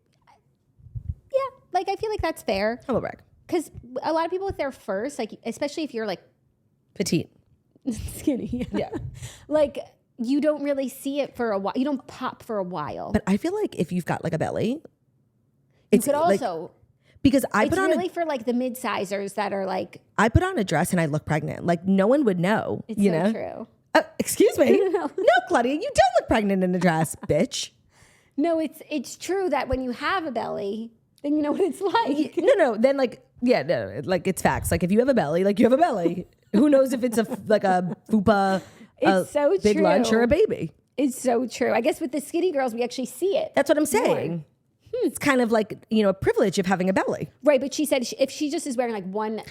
I feel like that's fair. Humble brag. Because a lot of people with their first, especially if you're Petite. skinny. Yeah. You don't really see it for a while. You don't pop for a while. But I feel like if you've got a belly, you could also... because it's really for the mid-sizers that are I put on a dress and I look pregnant. No one would know. It's so true. Excuse me. No, Claudia, you don't look pregnant in a dress, bitch. No, it's true that when you have a belly, then you know what it's like. No. Then it's facts. If you have a belly, you have a belly. Who knows if it's a fupa, it's so big true. lunch or a baby. It's so true. I guess with the skinny girls, we actually see it. That's what I'm saying. It's kind of a privilege of having a belly. Right, but she said if she just is wearing one,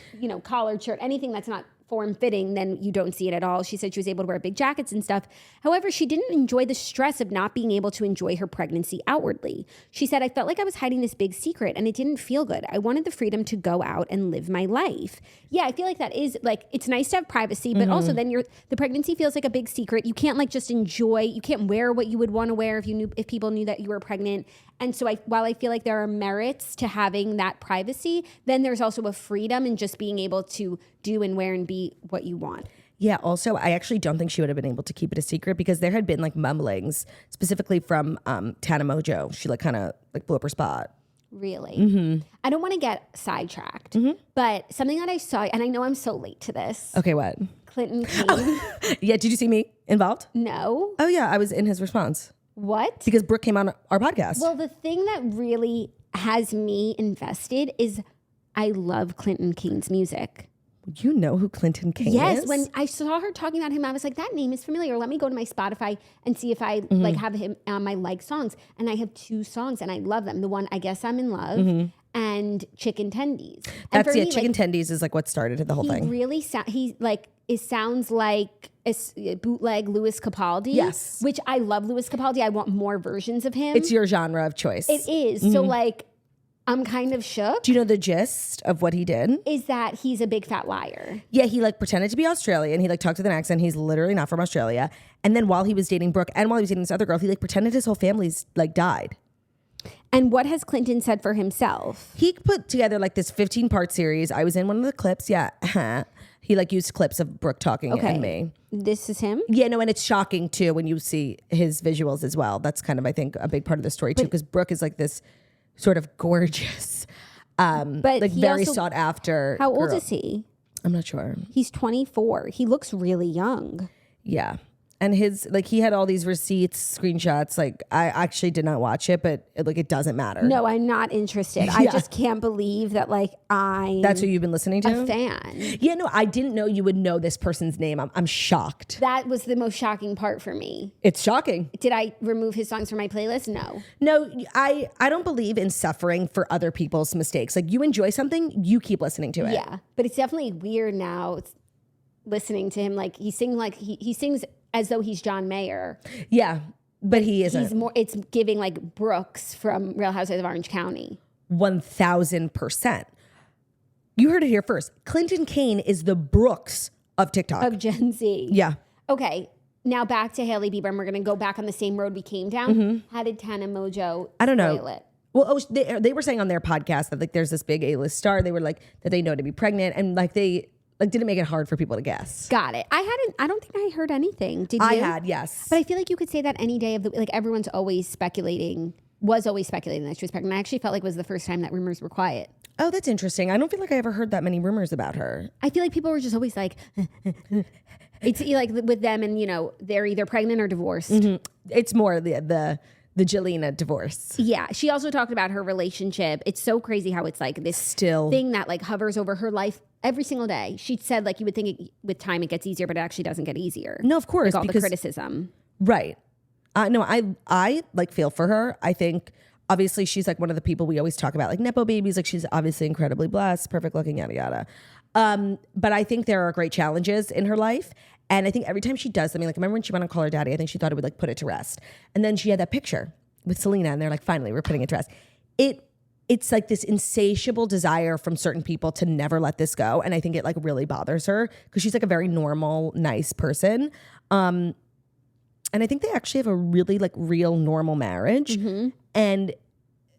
collared shirt, anything that's not form-fitting, then you don't see it at all. She said she was able to wear big jackets and stuff. However, she didn't enjoy the stress of not being able to enjoy her pregnancy outwardly. She said, I felt like I was hiding this big secret and it didn't feel good. I wanted the freedom to go out and live my life. Yeah, I feel like that is it's nice to have privacy, but also then the pregnancy feels like a big secret. You can't just enjoy, you can't wear what you would want to wear if people knew that you were pregnant. And so while I feel like there are merits to having that privacy, then there's also a freedom in just being able to do and wear and be what you want. Yeah, also, I actually don't think she would have been able to keep it a secret because there had been mumblings, specifically from Tana Mojo. She kind of blew up her spot. Really? Mm-hmm. I don't want to get sidetracked, but something that I saw, and I know I'm so late to this. Okay, what? Clinton King. Yeah, did you see me involved? No. Oh, yeah, I was in his response. What? Because Brooke came on our podcast. Well, the thing that really has me invested is I love Clinton King's music. You know who Clinton King is? Yes, when I saw her talking about him, I was like, that name is familiar. Let me go to my Spotify and see if I have him on my songs. And I have 2 songs and I love them. The one, I Guess I'm in Love, and Chicken Tendies. And That's it. Chicken Tendies is what started the whole thing. Really sounds like a bootleg Louis Capaldi. Yes. Which I love Louis Capaldi. I want more versions of him. It's your genre of choice. It is. So I'm kind of shook. Do you know the gist of what he did? Is that he's a big fat liar. Yeah, he pretended to be Australian. He talked with an accent. He's literally not from Australia. And then while he was dating Brooke and while he was dating this other girl, he pretended his whole family's died. And what has Clinton said for himself? He put together this 15-part series. I was in one of the clips. Yeah. He used clips of Brooke talking and me. This is him? Yeah, no, and it's shocking too when you see his visuals as well. That's kind of, I think, a big part of the story too, because Brooke is like this sort of gorgeous, But like he very also- sought after. How old girl. is he? I'm not sure. He's 24. He looks really young. Yeah. And his, like, he had all these receipts, screenshots. Like, I actually did not watch it, but it doesn't matter. No, I'm not interested. I just can't believe that, like, That's who you've been listening to? a fan. Yeah, no, I didn't know you would know this person's name. I'm shocked. That was the most shocking part for me. It's shocking. Did I remove his songs from my playlist? No. No, I don't believe in suffering for other people's mistakes. Like, you enjoy something, you keep listening to it. Yeah, but it's definitely weird now listening to him. Like, he sings as though he's John Mayer. Yeah, but he isn't. He's more. It's giving like Brooks from Real Housewives of Orange County. 1000%. You heard it here first. Clinton Kane is the Brooks of TikTok. Of Gen Z. Yeah. Okay, now back to Hailey Bieber, and we're gonna go back on the same road we came down. How did Tana Mojo? I don't know. spoil it? Well, they were saying on their podcast that like there's this big A-list star. They were like that they know to be pregnant, and like they like didn't make it hard for people to guess. Got it. I don't think I heard anything. Did you? I had, yes. But I feel like you could say that any day of the like everyone's always speculating. Was always speculating that she was pregnant. I actually felt like it was the first time that rumors were quiet. Oh, that's interesting. I don't feel like I ever heard that many rumors about her. I feel like people were just always like, it's like with them, and they're either pregnant or divorced. It's more the Jelena divorce. Yeah, she also talked about her relationship. It's so crazy how it's like this Still. thing that like hovers over her life every single day. She said like you would think with time it gets easier, but it actually doesn't get easier. No, of course, like all the because- criticism. Right. No, I like feel for her. I think obviously she's like one of the people we always talk about, like Nepo babies. Like she's obviously incredibly blessed, perfect looking, yada yada. But I think there are great challenges in her life. And I think every time she does something, like remember when she went on Call Her Daddy, I think she thought it would like put it to rest. And then she had that picture with Selena, and they're like, finally, we're putting it to rest. It's like this insatiable desire from certain people to never let this go. And I think it like really bothers her because she's like a very normal, nice person. And I think they actually have a really like real normal marriage. And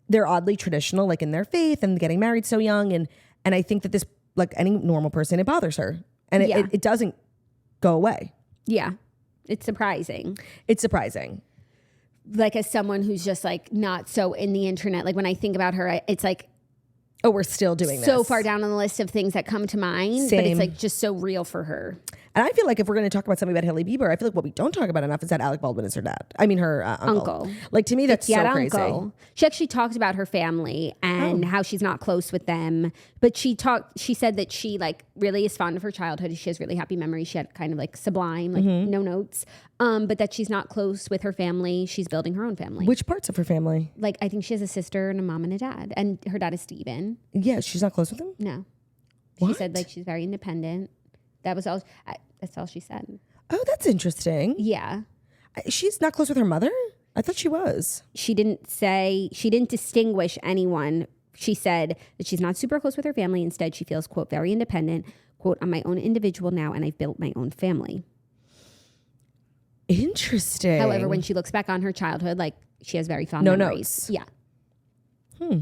they're oddly traditional, like in their faith and getting married so young. And I think that this, like any normal person, it bothers her. And it doesn't go away. Yeah, it's surprising. It's surprising. Like as someone who's just like not so in the internet, like when I think about her, it's like Oh, we're still doing this. so far down on the list of things that come to mind, but Same. it's like just so real for her. And I feel like if we're going to talk about something about Hailey Bieber, I feel like what we don't talk about enough is that Alec Baldwin is her dad. I mean, her uncle. Like to me, that's so crazy. Uncle. She actually talked about her family and how she's not close with them. But she said that she like really is fond of her childhood. She has really happy memories. She had kind of like sublime, like no notes. But that she's not close with her family. She's building her own family. Which parts of her family? Like I think she has a sister and a mom and a dad. And her dad is Steven. Yeah, she's not close with him? No. What? She said like she's very independent. That was all. That's all she said. Oh, that's interesting. Yeah. She's not close with her mother? I thought she was. She didn't distinguish anyone. She said that she's not super close with her family. Instead, she feels, quote, very independent. Quote, I'm my own individual now and I've built my own family. Interesting. However, when she looks back on her childhood, like she has very fond No memories. notes. Yeah.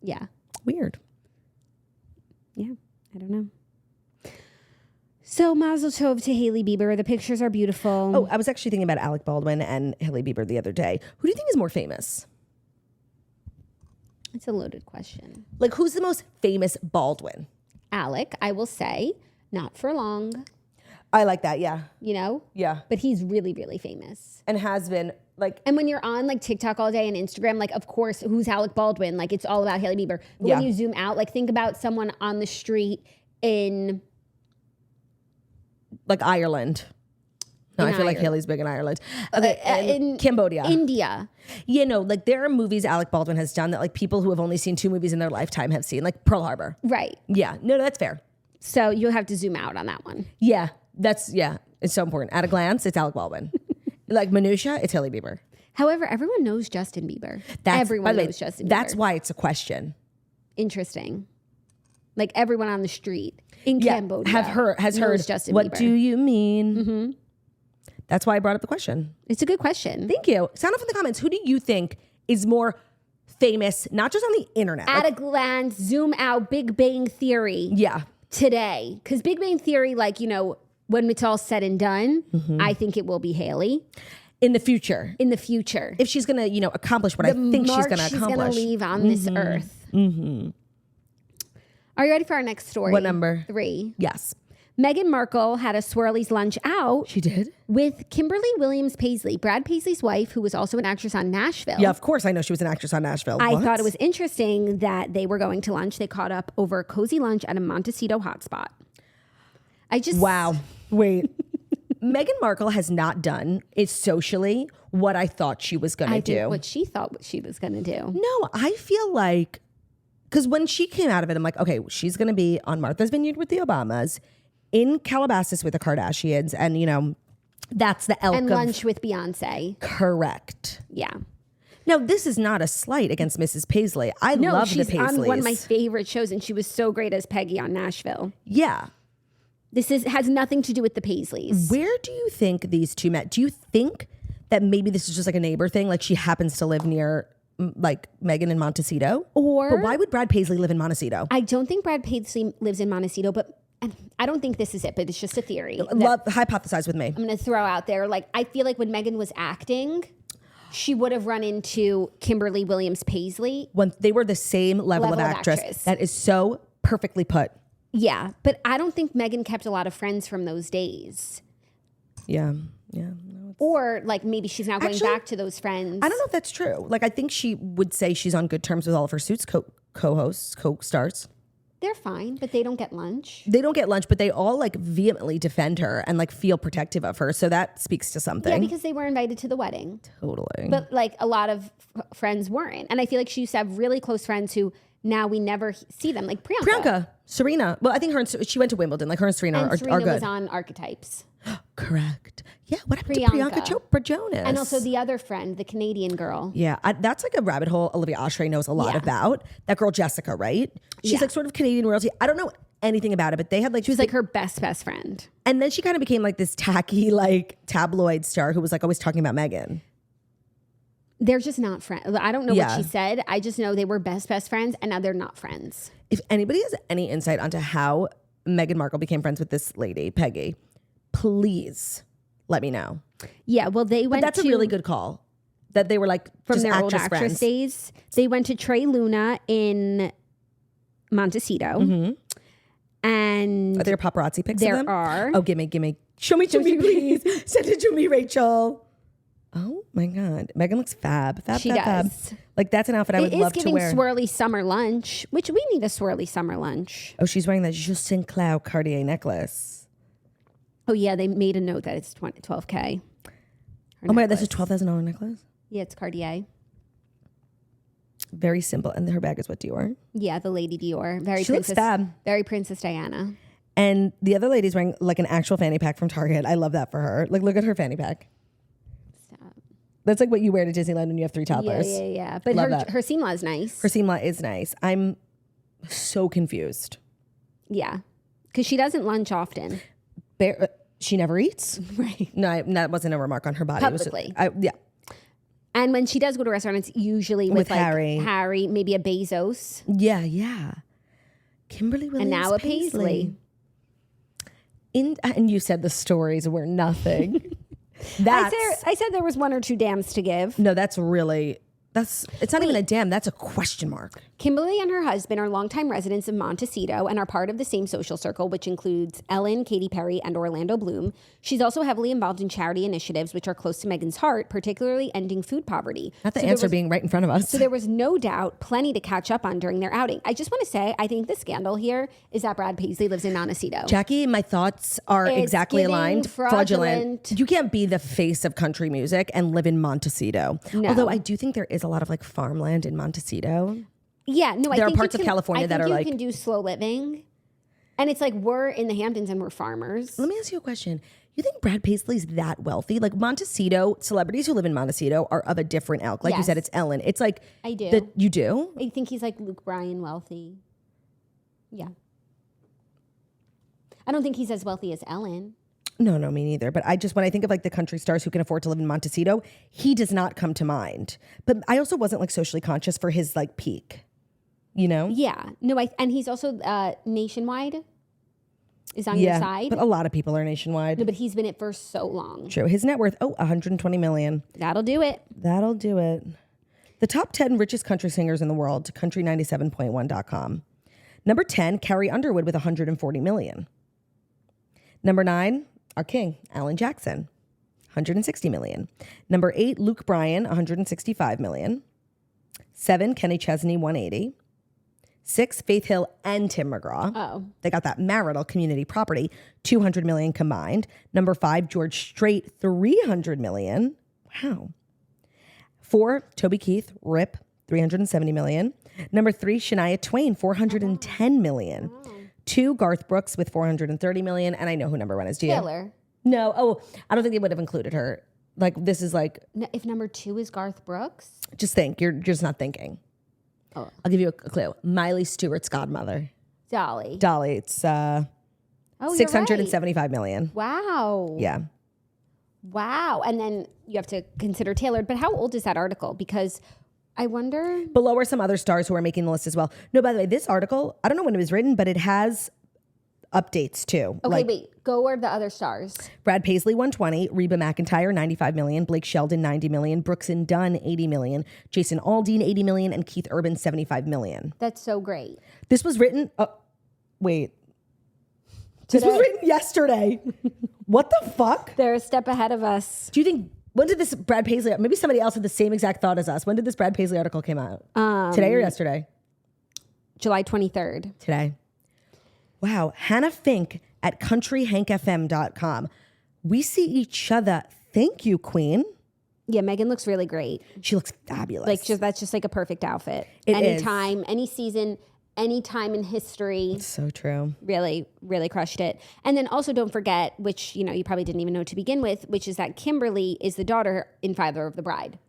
Yeah. Weird. Yeah. I don't know. So Mazel Tov to Hailey Bieber. The pictures are beautiful. Oh, I was actually thinking about Alec Baldwin and Hailey Bieber the other day. Who do you think is more famous? It's a loaded question. Like, who's the most famous Baldwin? Alec, I will say, not for long, I like that, yeah. you know? Yeah. But he's really, really famous. And has been, like, And when you're on like TikTok all day and Instagram, like of course, who's Alec Baldwin? Like it's all about Hailey Bieber. But Yeah. when you zoom out, like think about someone on the street in like Ireland. No, In I feel like Ireland. Hailey's big in Ireland. Okay, in Cambodia. India. You know, like there are movies Alec Baldwin has done that like people who have only seen 2 movies in their lifetime have seen, like Pearl Harbor. Right. Yeah, no, that's fair. So you'll have to zoom out on that one. Yeah, it's so important. At a glance, it's Alec Baldwin. Like minutia, it's Hailey Bieber. However, everyone knows Justin Bieber. By Everyone the way, knows Justin Bieber. That's why it's a question. Interesting. Like everyone on the street in Cambodia has heard knows Justin what Bieber. do you mean? That's why I brought up the question. It's a good question. Thank you. Sound off in the comments. Who do you think is more famous, not just on the internet? At a glance, zoom out, Big Bang Theory. Yeah. Today, because Big Bang Theory, like, you know, when it's all said and done, I think it will be Haile In the future. in the future. If she's going to, you know, accomplish what I think she's going to She's accomplish. going to leave on this earth. Are you ready for our next story? What number? 3. Yes. Meghan Markle had a swirlies lunch out She did? with Kimberly Williams Paisley, Brad Paisley's wife, who was also an actress on Nashville. Yeah, of course I know she was an actress on Nashville. I What? thought it was interesting that they were going to lunch. They caught up over a cozy lunch at a Montecito hotspot. Wow. Wait. Meghan Markle has not done is socially what I thought she was going to do. Think what she thought what she was going to do. No, I feel like, because when she came out of it, I'm like, okay, she's going to be on Martha's Vineyard with the Obamas, in Calabasas with the Kardashians, and, you know, that's the elk And of... lunch with Beyonce. Correct. Yeah. Now, this is not a slight against Mrs. Paisley. I No, love the she's Paisleys. on one of my favorite shows, and she was so great as Peggy on Nashville. Yeah. This has nothing to do with the Paisleys. Where do you think these two met? Do you think that maybe this is just like a neighbor thing? Like she happens to live near like Meghan in Montecito? Or- But why would Brad Paisley live in Montecito? I don't think Brad Paisley lives in Montecito, but and I don't think this is it, but it's just a theory. Hypothesize with me. I'm going to throw out there. Like, I feel like when Meghan was acting, she would have run into Kimberly Williams Paisley. When they were the same level of Level of actress. actress. That is so perfectly put. Yeah, but I don't think Meghan kept a lot of friends from those days. Yeah. Yeah. No, Or like maybe she's now going Actually, back to those friends. I don't know if that's true. Like I think she would say she's on good terms with all of her Suits co-hosts, co-stars. They're fine, but they don't get lunch. They don't get lunch, but they all like vehemently defend her and like feel protective of her. So that speaks to something. Yeah, because they were invited to the wedding. Totally. But like a lot of friends weren't. And I feel like she used to have really close friends who now we never see them. Like Priyanka. Serena. Well, I think she went to Wimbledon. Like her and Serena, And Serena are good. was on Archetypes. Correct. Yeah. What happened to Priyanka. Priyanka Chopra Jonas? And also the other friend, the Canadian girl. Yeah, that's like a rabbit hole Olivia Oshry knows a lot Yeah. about. That girl Jessica, right? She's Yeah. like sort of Canadian royalty. I don't know anything about it, but they had like She was like her best friend. and then she kind of became like this tacky like tabloid star who was like always talking about Meghan. They're just not friends. I don't know Yeah. what she said. I just know they were best friends, and now they're not friends. If anybody has any insight onto how Meghan Markle became friends with this lady, Peggy, please let me know. Yeah, well, they went That's to, a really good call. That they were like from just their old actress friends. days. They went to Trey Luna in Montecito. And Are there paparazzi pics there of them? are. Oh, gimme. Show me to me, please. Send it to me, Rachel. Oh my God. Meghan looks fab. She Fab. does. Like that's an outfit I would It is love to giving wear. swirly summer lunch, which we need a swirly summer lunch. Oh, she's wearing that Justin Cloud Cartier necklace. Oh, yeah, they made a note that it's 12K. Oh my God, that's a $12,000 necklace? Yeah, it's Cartier. Very simple. And her bag is what, Dior? Yeah, the Lady Dior. Very She looks Princess, fab. Very Princess Diana. And the other lady's wearing like an actual fanny pack from Target. I love that for her. Like, look at her fanny pack. Stop. That's like what you wear to Disneyland when you have 3 toddlers. Yeah. But Love that. her seamla is nice. Her seamla is nice. I'm so confused. Yeah. Because she doesn't lunch often. She never eats. Right. No, that wasn't a remark on her body. Publicly. It was yeah. And when she does go to a restaurant, it's usually with like Harry, maybe a Bezos. Yeah. Kimberly Williams And now a Paisley. And you said the stories were nothing. I said there was 1 or 2 dams to give. No, it's not even a dam. That's a question mark. Kimberly and her husband are longtime residents of Montecito and are part of the same social circle, which includes Ellen, Katy Perry, and Orlando Bloom. She's also heavily involved in charity initiatives, which are close to Meghan's heart, particularly ending food poverty. Not the answer being right in front of us. So there was no doubt plenty to catch up on during their outing. I just want to say, I think the scandal here is that Brad Paisley lives in Montecito. Jackie, my thoughts are It's exactly giving aligned. fraudulent. You can't be the face of country music and live in Montecito. No. Although I do think there is a lot of like farmland in Montecito. Yeah, no, I There are think parts of California that are like- you can do slow living. And it's like we're in the Hamptons and we're farmers. Let me ask you a question. You think Brad Paisley's that wealthy? Like Montecito, celebrities who live in Montecito are of a different ilk. Like you Yes. said, it's Ellen. It's like I do. You do? I think he's like Luke Bryan wealthy. Yeah. I don't think he's as wealthy as Ellen. No, me neither. But when I think of like the country stars who can afford to live in Montecito, he does not come to mind. But I also wasn't like socially conscious for his like peak, you know? Yeah. No, and he's also nationwide. is on your side. But a lot of people are nationwide. No, but he's been it for so long. True. His net worth, $120 million. That'll do it. That'll do it. The top 10 richest country singers in the world, country97.1.com. Number 10, Carrie Underwood with $140 million. Number 9, our king, Alan Jackson, $160 million. Number 8, Luke Bryan, $165 million. 7, Kenny Chesney, $180. 6, Faith Hill and Tim McGraw. Oh. They got that marital community property, $200 million combined. Number 5, George Strait, $300 million. Wow. 4, Toby Keith, RIP, $370 million. Number 3, Shania Twain, $410 million. 2, Garth Brooks with $430 million. And I know who number 1 is. Do you? Taylor. No. Oh, I don't think they would have included her. Like, this is like... If number 2 is Garth Brooks? Just think. You're just not thinking. Oh. I'll give you a clue. Miley Stewart's godmother. Dolly. It's Oh, $675 million. Wow. Yeah. Wow. And then you have to consider Taylor. But how old is that article? Because I wonder... Below are some other stars who are making the list as well. No, by the way, this article, I don't know when it was written, but it has updates too. Okay, wait. Go are the other stars. Brad Paisley, 120. Reba McEntire, 95 million. Blake Sheldon, 90 million. Brooks and Dunn, 80 million. Jason Aldean, 80 million. And Keith Urban, 75 million. That's so great. This was written... wait. This was written yesterday. What the fuck? They're a step ahead of us. Do you think... When did this Brad Paisley... Maybe somebody else had the same exact thought as us. When did this Brad Paisley article came out? Today or yesterday? July 23rd. Today. Wow. Hannah Fink at countryhankfm.com. We see each other. Thank you, Queen. Yeah, Meghan looks really great. She looks fabulous. Like, that's just like a perfect outfit. It Anytime, any season, any time in history. It's so true. Really, really crushed it. And then also don't forget, which, you probably didn't even know to begin with, which is that Kimberly is the daughter in Father of the Bride.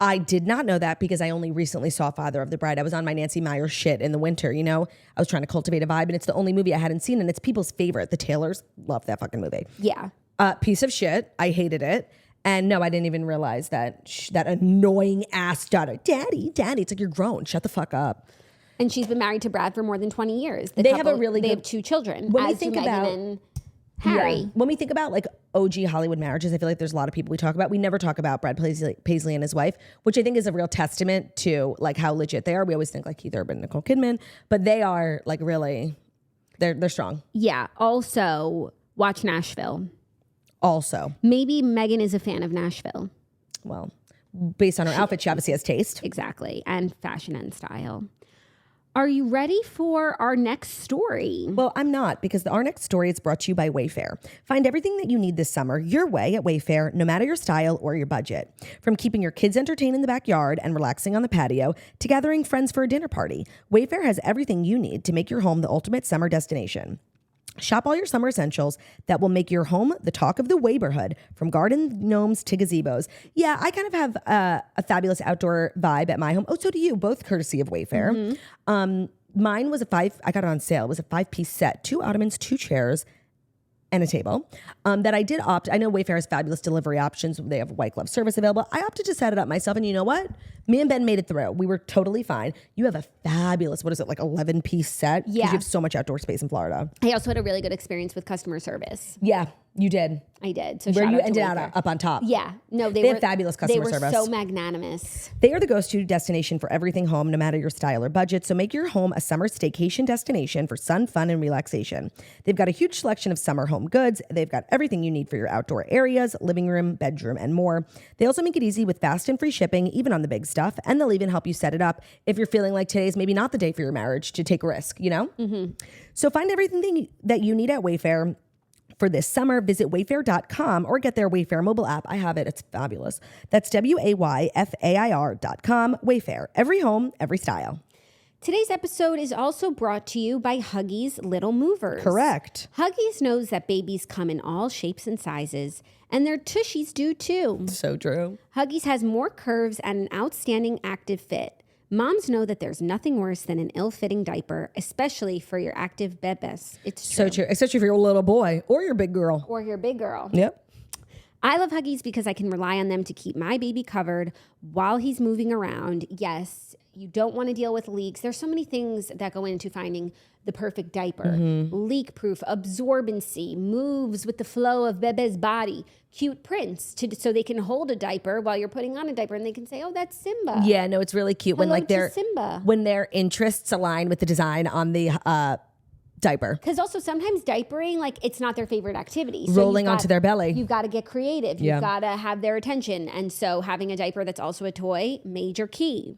I did not know that because I only recently saw Father of the Bride. I was on my Nancy Meyers shit in the winter, I was trying to cultivate a vibe, and it's the only movie I hadn't seen, and it's people's favorite. The Taylors love that fucking movie. Yeah. Piece of shit. I hated it. And no, I didn't even realize that that annoying ass daughter. Daddy. It's like, you're grown. Shut the fuck up. And she's been married to Brad for more than 20 years. They have two 2 children. When we as think do about Meghan and Harry. Yeah. When we think about like OG Hollywood marriages, I feel like there's a lot of people we talk about. We never talk about Brad Paisley and his wife, which I think is a real testament to like how legit they are. We always think like Keith Urban, Nicole Kidman, but they are like really, they're strong. Yeah. Also, watch Nashville. Also. Maybe Meghan is a fan of Nashville. Well, based on her outfit, she obviously has taste. Exactly. And fashion and style. Are you ready for our next story? Well, I'm not, because our next story is brought to you by Wayfair. Find everything that you need this summer your way at Wayfair, no matter your style or your budget. From keeping your kids entertained in the backyard and relaxing on the patio to gathering friends for a dinner party, Wayfair has everything you need to make your home the ultimate summer destination. Shop all your summer essentials that will make your home the talk of the neighborhood, from garden gnomes to gazebos. Yeah, I kind of have a fabulous outdoor vibe at my home. Oh, so do you, both courtesy of Wayfair. Mine was I got it on sale. It was a 5-piece set, 2 ottomans, 2 chairs, and a table that I did opt. I know Wayfair has fabulous delivery options. They have white glove service available. I opted to set it up myself. And you know what? Me and Ben made it through. We were totally fine. You have a fabulous, 11-piece set? Yeah. You have so much outdoor space in Florida. I also had a really good experience with customer service. Yeah, you did. I did. So where shout you out to ended Wayfair. up on top. Yeah. No, they have fabulous customer service. They were so magnanimous. They are the go-to destination for everything home, no matter your style or budget. So make your home a summer staycation destination for sun, fun, and relaxation. They've got a huge selection of summer home goods. They've got everything you need for your outdoor areas, living room, bedroom, and more. They also make it easy with fast and free shipping, even on the big stuff. And they'll even help you set it up if you're feeling like today's maybe not the day for your marriage to take a risk, So find everything that you need at Wayfair. For this summer, visit wayfair.com or get their Wayfair mobile app. I have it. It's fabulous. That's WAYFAIR.com. Wayfair. Every home, every style. Today's episode is also brought to you by Huggies Little Movers. Correct. Huggies knows that babies come in all shapes and sizes, and their tushies do too. So true. Huggies has more curves and an outstanding active fit. Moms know that there's nothing worse than an ill-fitting diaper, especially for your active bebés. It's true. So true, especially for your little boy or your big girl. Or your big girl. Yep. I love Huggies because I can rely on them to keep my baby covered while he's moving around. Yes, You don't want to deal with leaks. There's so many things that go into finding the perfect diaper. Leak proof, absorbency, moves with the flow of Bebe's body, cute prints so they can hold a diaper while you're putting on a diaper and they can say, oh, that's Simba. Yeah, no, it's really cute Hello to Simba. when their interests align with the design on the diaper. Because also sometimes diapering, like it's not their favorite activity. So Rolling onto their belly. You've got to get creative. You've got to have their attention. And so having a diaper that's also a toy, major key.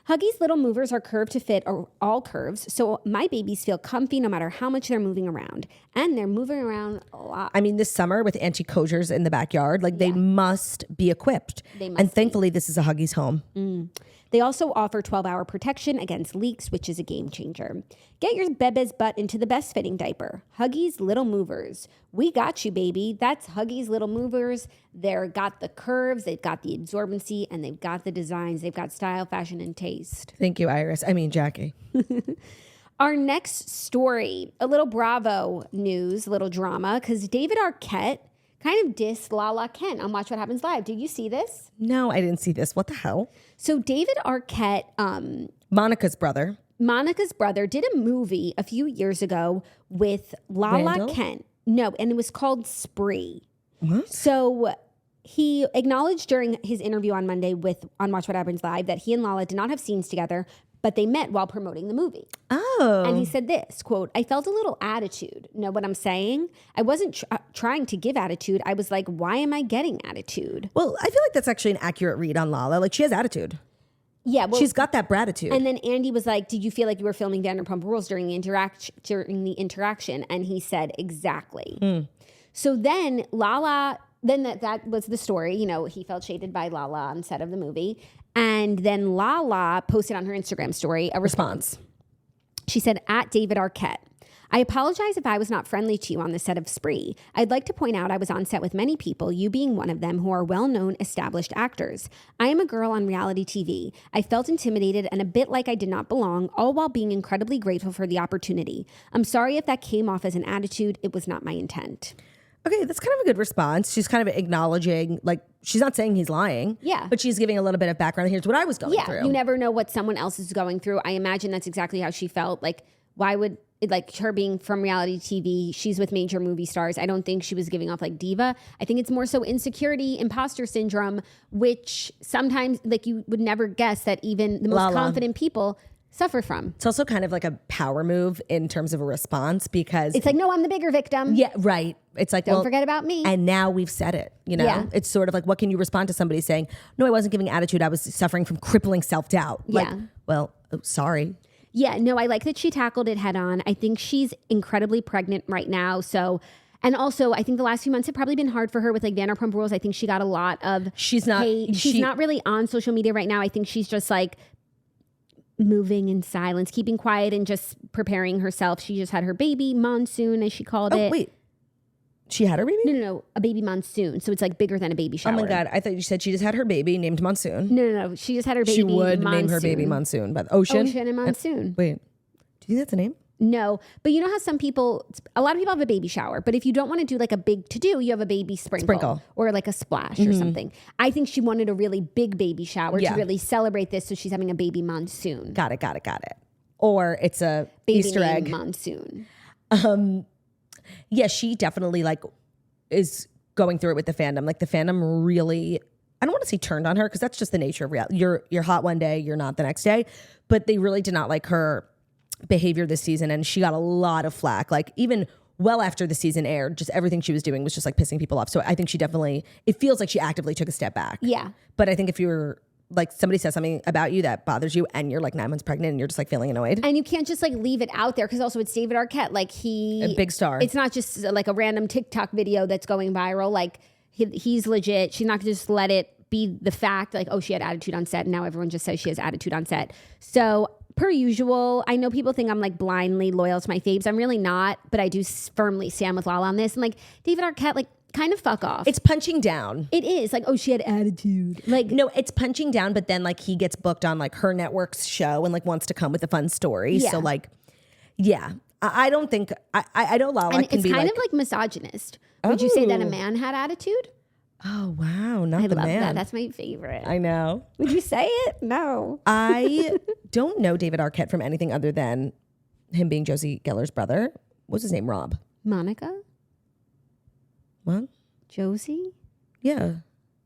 Huggies Little Movers are curved to fit all curves, so my babies feel comfy no matter how much they're moving around. And they're moving around a lot. I mean, this summer with anti-coziers in the backyard, like they must be equipped. And thankfully, this is a Huggies home. They also offer 12-hour protection against leaks, which is a game changer. Get your Bebe's butt into the best fitting diaper. Huggies Little Movers. We got you, baby. That's Huggies Little Movers. They've got the curves, they've got the absorbency, and they've got the designs. They've got style, fashion, and taste. Thank you, Jackie. Our next story, a little Bravo news, a little drama, because David Arquette kind of dissed Lala Kent on Watch What Happens Live. Did you see this? No, I didn't see this. What the hell? So David Arquette, Monica's brother, did a movie a few years ago with Lala Kent. No, and it was called Spree. What? So he acknowledged during his interview on Monday on Watch What Happens Live that he and Lala did not have scenes together, but they met while promoting the movie. Oh. And he said this, quote, I felt a little attitude. Know what I'm saying? I wasn't trying to give attitude. I was like, why am I getting attitude? Well, I feel like that's actually an accurate read on Lala. Like, she has attitude. Yeah. Well, she's got that bratitude. And then Andy was like, did you feel like you were filming Vanderpump Rules during the interaction? And he said, exactly. So then Lala, that was the story. You know, he felt shaded by Lala on set of the movie. And then Lala posted on her Instagram story a response. She said, at David Arquette, I apologize if I was not friendly to you on the set of Spree. I'd like to point out I was on set with many people, you being one of them, who are well-known established actors. I am a girl on reality TV. I felt intimidated and a bit like I did not belong, all while being incredibly grateful for the opportunity. I'm sorry if that came off as an attitude. It was not my intent. Okay, that's kind of a good response. She's kind of acknowledging, like, she's not saying he's lying. Yeah. But she's giving a little bit of background. Here's what I was going through. You never know what someone else is going through. I imagine that's exactly how she felt. Like, why would, like, her being from reality TV, she's with major movie stars. I don't think she was giving off like diva. I think it's more so insecurity, imposter syndrome, which sometimes, like, you would never guess that even the most confident people suffer from. It's also kind of like a power move in terms of a response, because it's like, no, I'm the bigger victim. Yeah, right. It's like, don't forget about me. And now we've said it, you know? Yeah. It's sort of like, what can you respond to somebody saying, no, I wasn't giving attitude. I was suffering from crippling self-doubt. Yeah. Like, well, sorry. Yeah, no, I like that she tackled it head on. I think she's incredibly pregnant right now. So, and also, I think the last few months have probably been hard for her with like Vanderpump Rules. I think she got a lot of She's not really on social media right now. I think she's just like moving in silence, keeping quiet and just preparing herself. She just had her baby monsoon, as she called it. Oh, wait. She had her baby? No, a baby monsoon. So it's like bigger than a baby shower. Oh my God. I thought you said she just had her baby named Monsoon. No. She just had her baby She would Monsoon. name her baby Monsoon, but Ocean and Monsoon. Wait, do you think that's a name? No, but you know how a lot of people have a baby shower, but if you don't want to do like a big to-do, you have a baby sprinkle. Or like a splash or something. I think she wanted a really big baby shower to really celebrate this, so she's having a baby monsoon. Got it. Or it's a baby Easter egg. Monsoon. Yeah, she definitely like is going through it with the fandom. Like the fandom really, I don't want to say turned on her, because that's just the nature of reality. You're hot one day, you're not the next day. But they really did not like her behavior this season, and she got a lot of flack. Like even well after the season aired, just everything she was doing was just like pissing people off. So I think it feels like she actively took a step back. Yeah. But I think if you're like, somebody says something about you that bothers you and you're like 9 months pregnant and you're just like feeling annoyed. And you can't just like leave it out there, because also it's David Arquette. Like a big star. It's not just like a random TikTok video that's going viral. Like he's legit. She's not gonna just let it be the fact like, oh, she had attitude on set and now everyone just says she has attitude on set. So per usual, I know people think I'm like blindly loyal to my faves. I'm really not, but I do firmly stand with Lala on this. And like David Arquette, like, kind of fuck off. It's punching down. It is like, oh, she had attitude. Like, no, it's punching down, but then like he gets booked on like her network's show and like wants to come with a fun story. Yeah. So like, yeah, I don't think I know Lala and can it's be kind of like misogynist. Would you say that a man had attitude? Oh, wow. Not I the love man. that. That's my favorite. I know. Would you say it? No. I don't know David Arquette from anything other than him being Josie Geller's brother. What's his name? Rob. Monica? What? Josie? Yeah.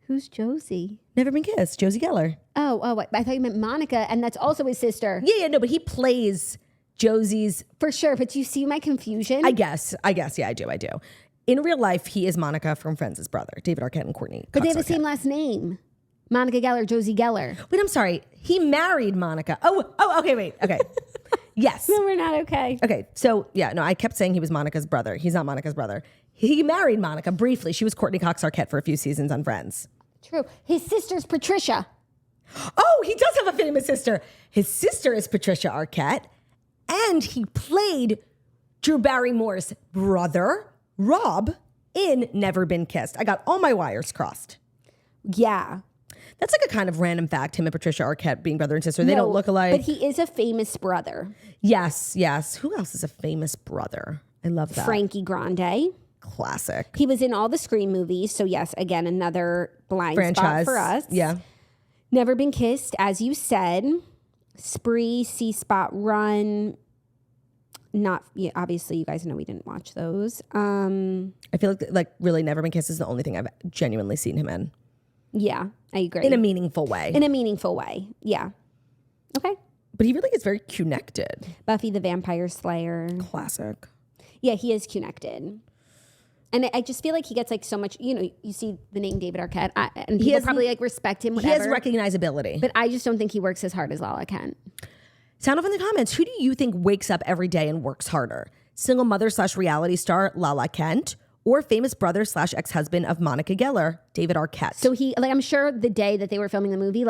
Who's Josie? Never Been Kissed. Josie Geller. Oh, I thought you meant Monica, and that's also his sister. Yeah, no, but he plays Josie's. For sure, but do you see my confusion? I guess. Yeah, I do. In real life, he is Monica from Friends' brother, David Arquette and Courtney. But they have Cox the same Arquette. last name. Monica Geller, Josie Geller. Wait, I'm sorry. He married Monica. Okay, wait. Okay. Yes. No, we're not okay. Okay, so yeah, no, I kept saying he was Monica's brother. He's not Monica's brother. He married Monica briefly. She was Courtney Cox Arquette for a few seasons on Friends. True. His sister's Patricia. Oh, he does have a famous sister. His sister is Patricia Arquette, and he played Drew Barrymore's brother, Rob, in Never Been Kissed. I got all my wires crossed. Yeah. That's like a kind of random fact, him and Patricia Arquette being brother and sister. They No, don't look alike. But he is a famous brother. Yes. Who else is a famous brother? I love that. Frankie Grande. Classic. He was in all the Scream movies. So yes, again, another blind Franchise. spot for us. Yeah. Never Been Kissed, as you said. Spree, C-Spot Run. Not, yeah, obviously you guys know we didn't watch those. I feel like really Never Been Kissed is the only thing I've genuinely seen him in. Yeah, I agree. In a meaningful way. In a meaningful way, yeah. Okay. But he really is very connected. Buffy the Vampire Slayer. Classic. Yeah, he is connected. And I just feel like he gets like so much, you see the name David Arquette, and people probably like respect him, whatever. He has recognizability. But I just don't think he works as hard as Lala can. Sound off in the comments. Who do you think wakes up every day and works harder? Single mother / reality star Lala Kent, or famous brother / ex-husband of Monica Geller, David Arquette? So I'm sure the day that they were filming the movie,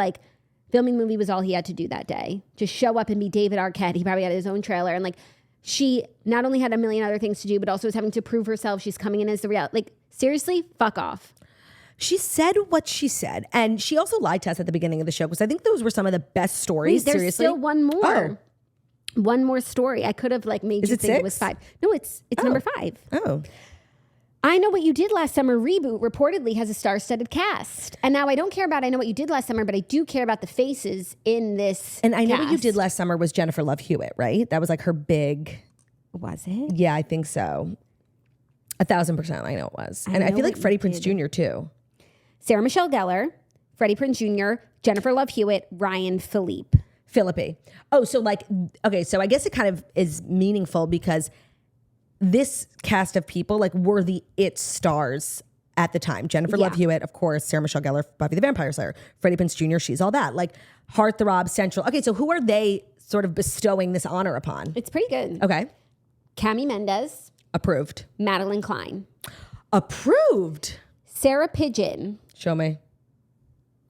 filming the movie was all he had to do that day. Just show up and be David Arquette. He probably had his own trailer. And she not only had a million other things to do, but also was having to prove herself. She's coming in as the reality. Seriously, fuck off. She said what she said. And she also lied to us at the beginning of the show because I think those were some of the best stories. Wait, there's seriously. still one more. Oh. One more story. I could have made you think it was 5. No, it's number 5. Oh. I Know What You Did Last Summer Reboot reportedly has a star-studded cast. And now I don't care about I Know What You Did Last Summer, but I do care about the faces in this And I Know What You cast. Did Last Summer was Jennifer Love Hewitt, right? That was like her big... Was it? Yeah, I think so. 1,000% I know it was. And I Know feel like What Freddie You Prinze Did. Jr. too. Sarah Michelle Gellar, Freddie Prinze Jr., Jennifer Love Hewitt, Ryan Philippe. Philippi. Oh, so okay, so I guess it kind of is meaningful because this cast of people were the it stars at the time. Jennifer Love Hewitt, of course, Sarah Michelle Gellar, Buffy the Vampire Slayer, Freddie Prinze Jr., she's all that. Heartthrob, Central. Okay, so who are they sort of bestowing this honor upon? It's pretty good. Okay. Cami Mendes, Approved. Madeline Klein, Approved. Sarah Pigeon. Show me.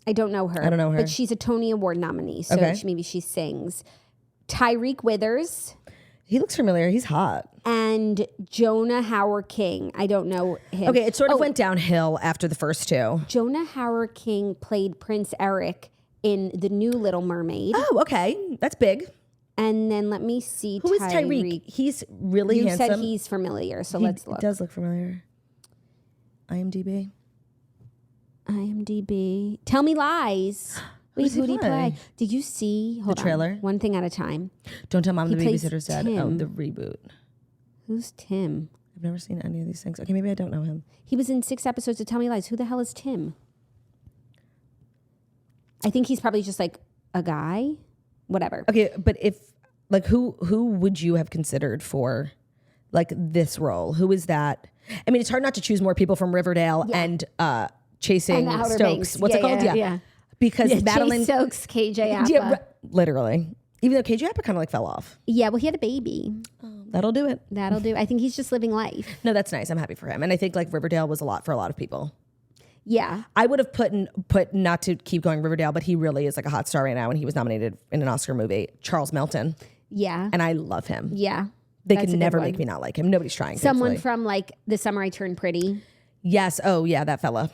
I don't know her. I don't know her. But she's a Tony Award nominee, so Okay. maybe she sings. Tyreek Withers He looks familiar. He's hot. and Jonah Howard King. I don't know him. Okay, it sort of went downhill after the first two. Jonah Howard King played Prince Eric in The New Little Mermaid. Oh, okay. That's big. And then let me see Who is Tyreek? He's really You handsome. said he's familiar, so He let's look. does look familiar. IMDb. IMDb. Tell Me Lies. Wait, does he who did he play? play? Did you see? Hold on. trailer? One thing at a time. Don't tell mom He the plays babysitter's dead. Oh, Tim. the reboot. Who's Tim? I've never seen any of these things. Okay, maybe I don't know him. He was in 6 episodes of Tell Me Lies. Who the hell is Tim? I think he's probably just a guy. Whatever. Okay, but if who would you have considered for this role? Who is that? I mean, it's hard not to choose more people from Riverdale and Chasing And the Outer Stokes. Banks. What's it called? Yeah. Because Madeline Chase Stokes, KJ Appa. Yeah, literally. Even though KJ Appa kind of fell off. Yeah, well, he had a baby. That'll do it. That'll do. I think he's just living life. No, that's nice. I'm happy for him. And I think Riverdale was a lot for a lot of people. Yeah. I would have put not to keep going Riverdale, but he really is a hot star right now, and he was nominated in an Oscar movie. Charles Melton, Yeah. and I love him. Yeah. They That's a can good never one. make me not like him. Nobody's trying. Someone thankfully. from The Summer I Turned Pretty. Yes. Oh yeah, that fella.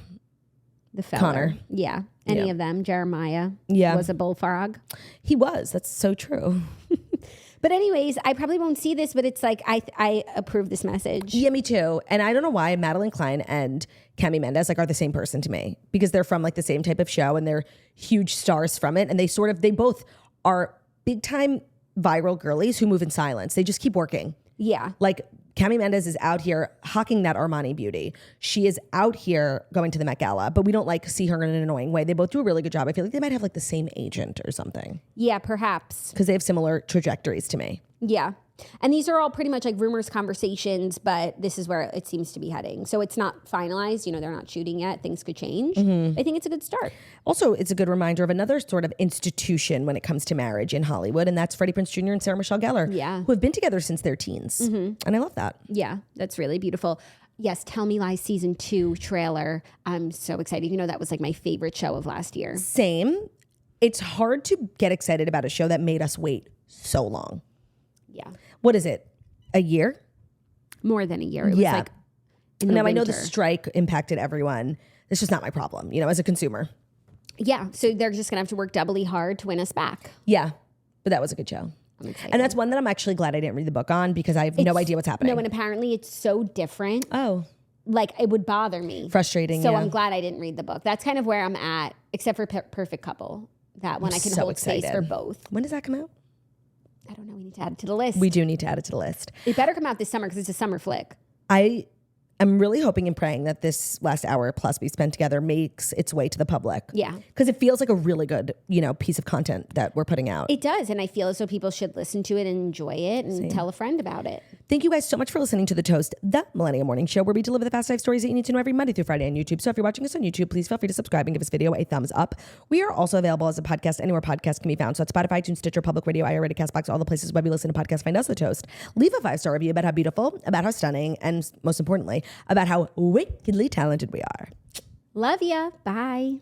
The fella. Connor. Yeah. Any Yeah. of them. Jeremiah. Yeah. Was a bullfrog. He was. That's so true. But anyways, I probably won't see this, but it's like I approve this message. Yeah, me too. And I don't know why Madeline Klein and Cami Mendes like are the same person to me, because they're from like the same type of show and they're huge stars from it. And they both are big time viral girlies who move in silence. They just keep working. Yeah. Like Cami Mendes is out here hawking that Armani beauty. She is out here going to the Met Gala, but we don't like see her in an annoying way. They both do a really good job. I feel like they might have like the same agent or something. Yeah, perhaps. Because they have similar trajectories to me. Yeah. And these are all pretty much like rumors, conversations, but this is where it seems to be heading. So it's not finalized. You know, they're not shooting yet. Things could change. I think it's a good start. Also, it's a good reminder of another sort of institution when it comes to marriage in Hollywood, and that's Freddie Prinze Jr. and Sarah Michelle Gellar, who have been together since their teens. And I love that. Yeah, that's really beautiful. Yes, Tell Me Lies season 2 trailer. I'm so excited. You know, that was like my favorite show of last year. Same. It's hard to get excited about a show that made us wait so long. Yeah. What is it? A year? More than a year. It was like in the Now, I know winter. the strike impacted everyone. It's just not my problem, you know, as a consumer. Yeah, so they're just going to have to work doubly hard to win us back. Yeah, but that was a good show. And that's one that I'm actually glad I didn't read the book on, because I have no idea what's happening. No, and apparently it's so different. Oh. Like, it would bother me. Frustrating, So yeah. I'm glad I didn't read the book. That's kind of where I'm at, except for Perfect Couple. That one I can so hold space excited. for both. When does that come out? I don't know. We need to add it to the list. We do need to add it to the list. It better come out this summer because it's a summer flick. I'm really hoping and praying that this last hour plus we spent together makes its way to the public. Yeah. Because it feels like a really good, you know, piece of content that we're putting out. It does. And I feel as though people should listen to it and enjoy it and tell a friend about it. Thank you guys so much for listening to The Toast, the Millennial Morning Show, where we deliver the fast 5 stories that you need to know every Monday through Friday on YouTube. So if you're watching us on YouTube, please feel free to subscribe and give this video a thumbs up. We are also available as a podcast anywhere podcasts can be found. So at Spotify, iTunes, Stitcher, Public Radio, iHeartRadio, CastBox, all the places where we listen to podcasts. Find us, The Toast. Leave a 5-star review about how beautiful, about how stunning, and most importantly, about how wickedly talented we are. Love ya. Bye.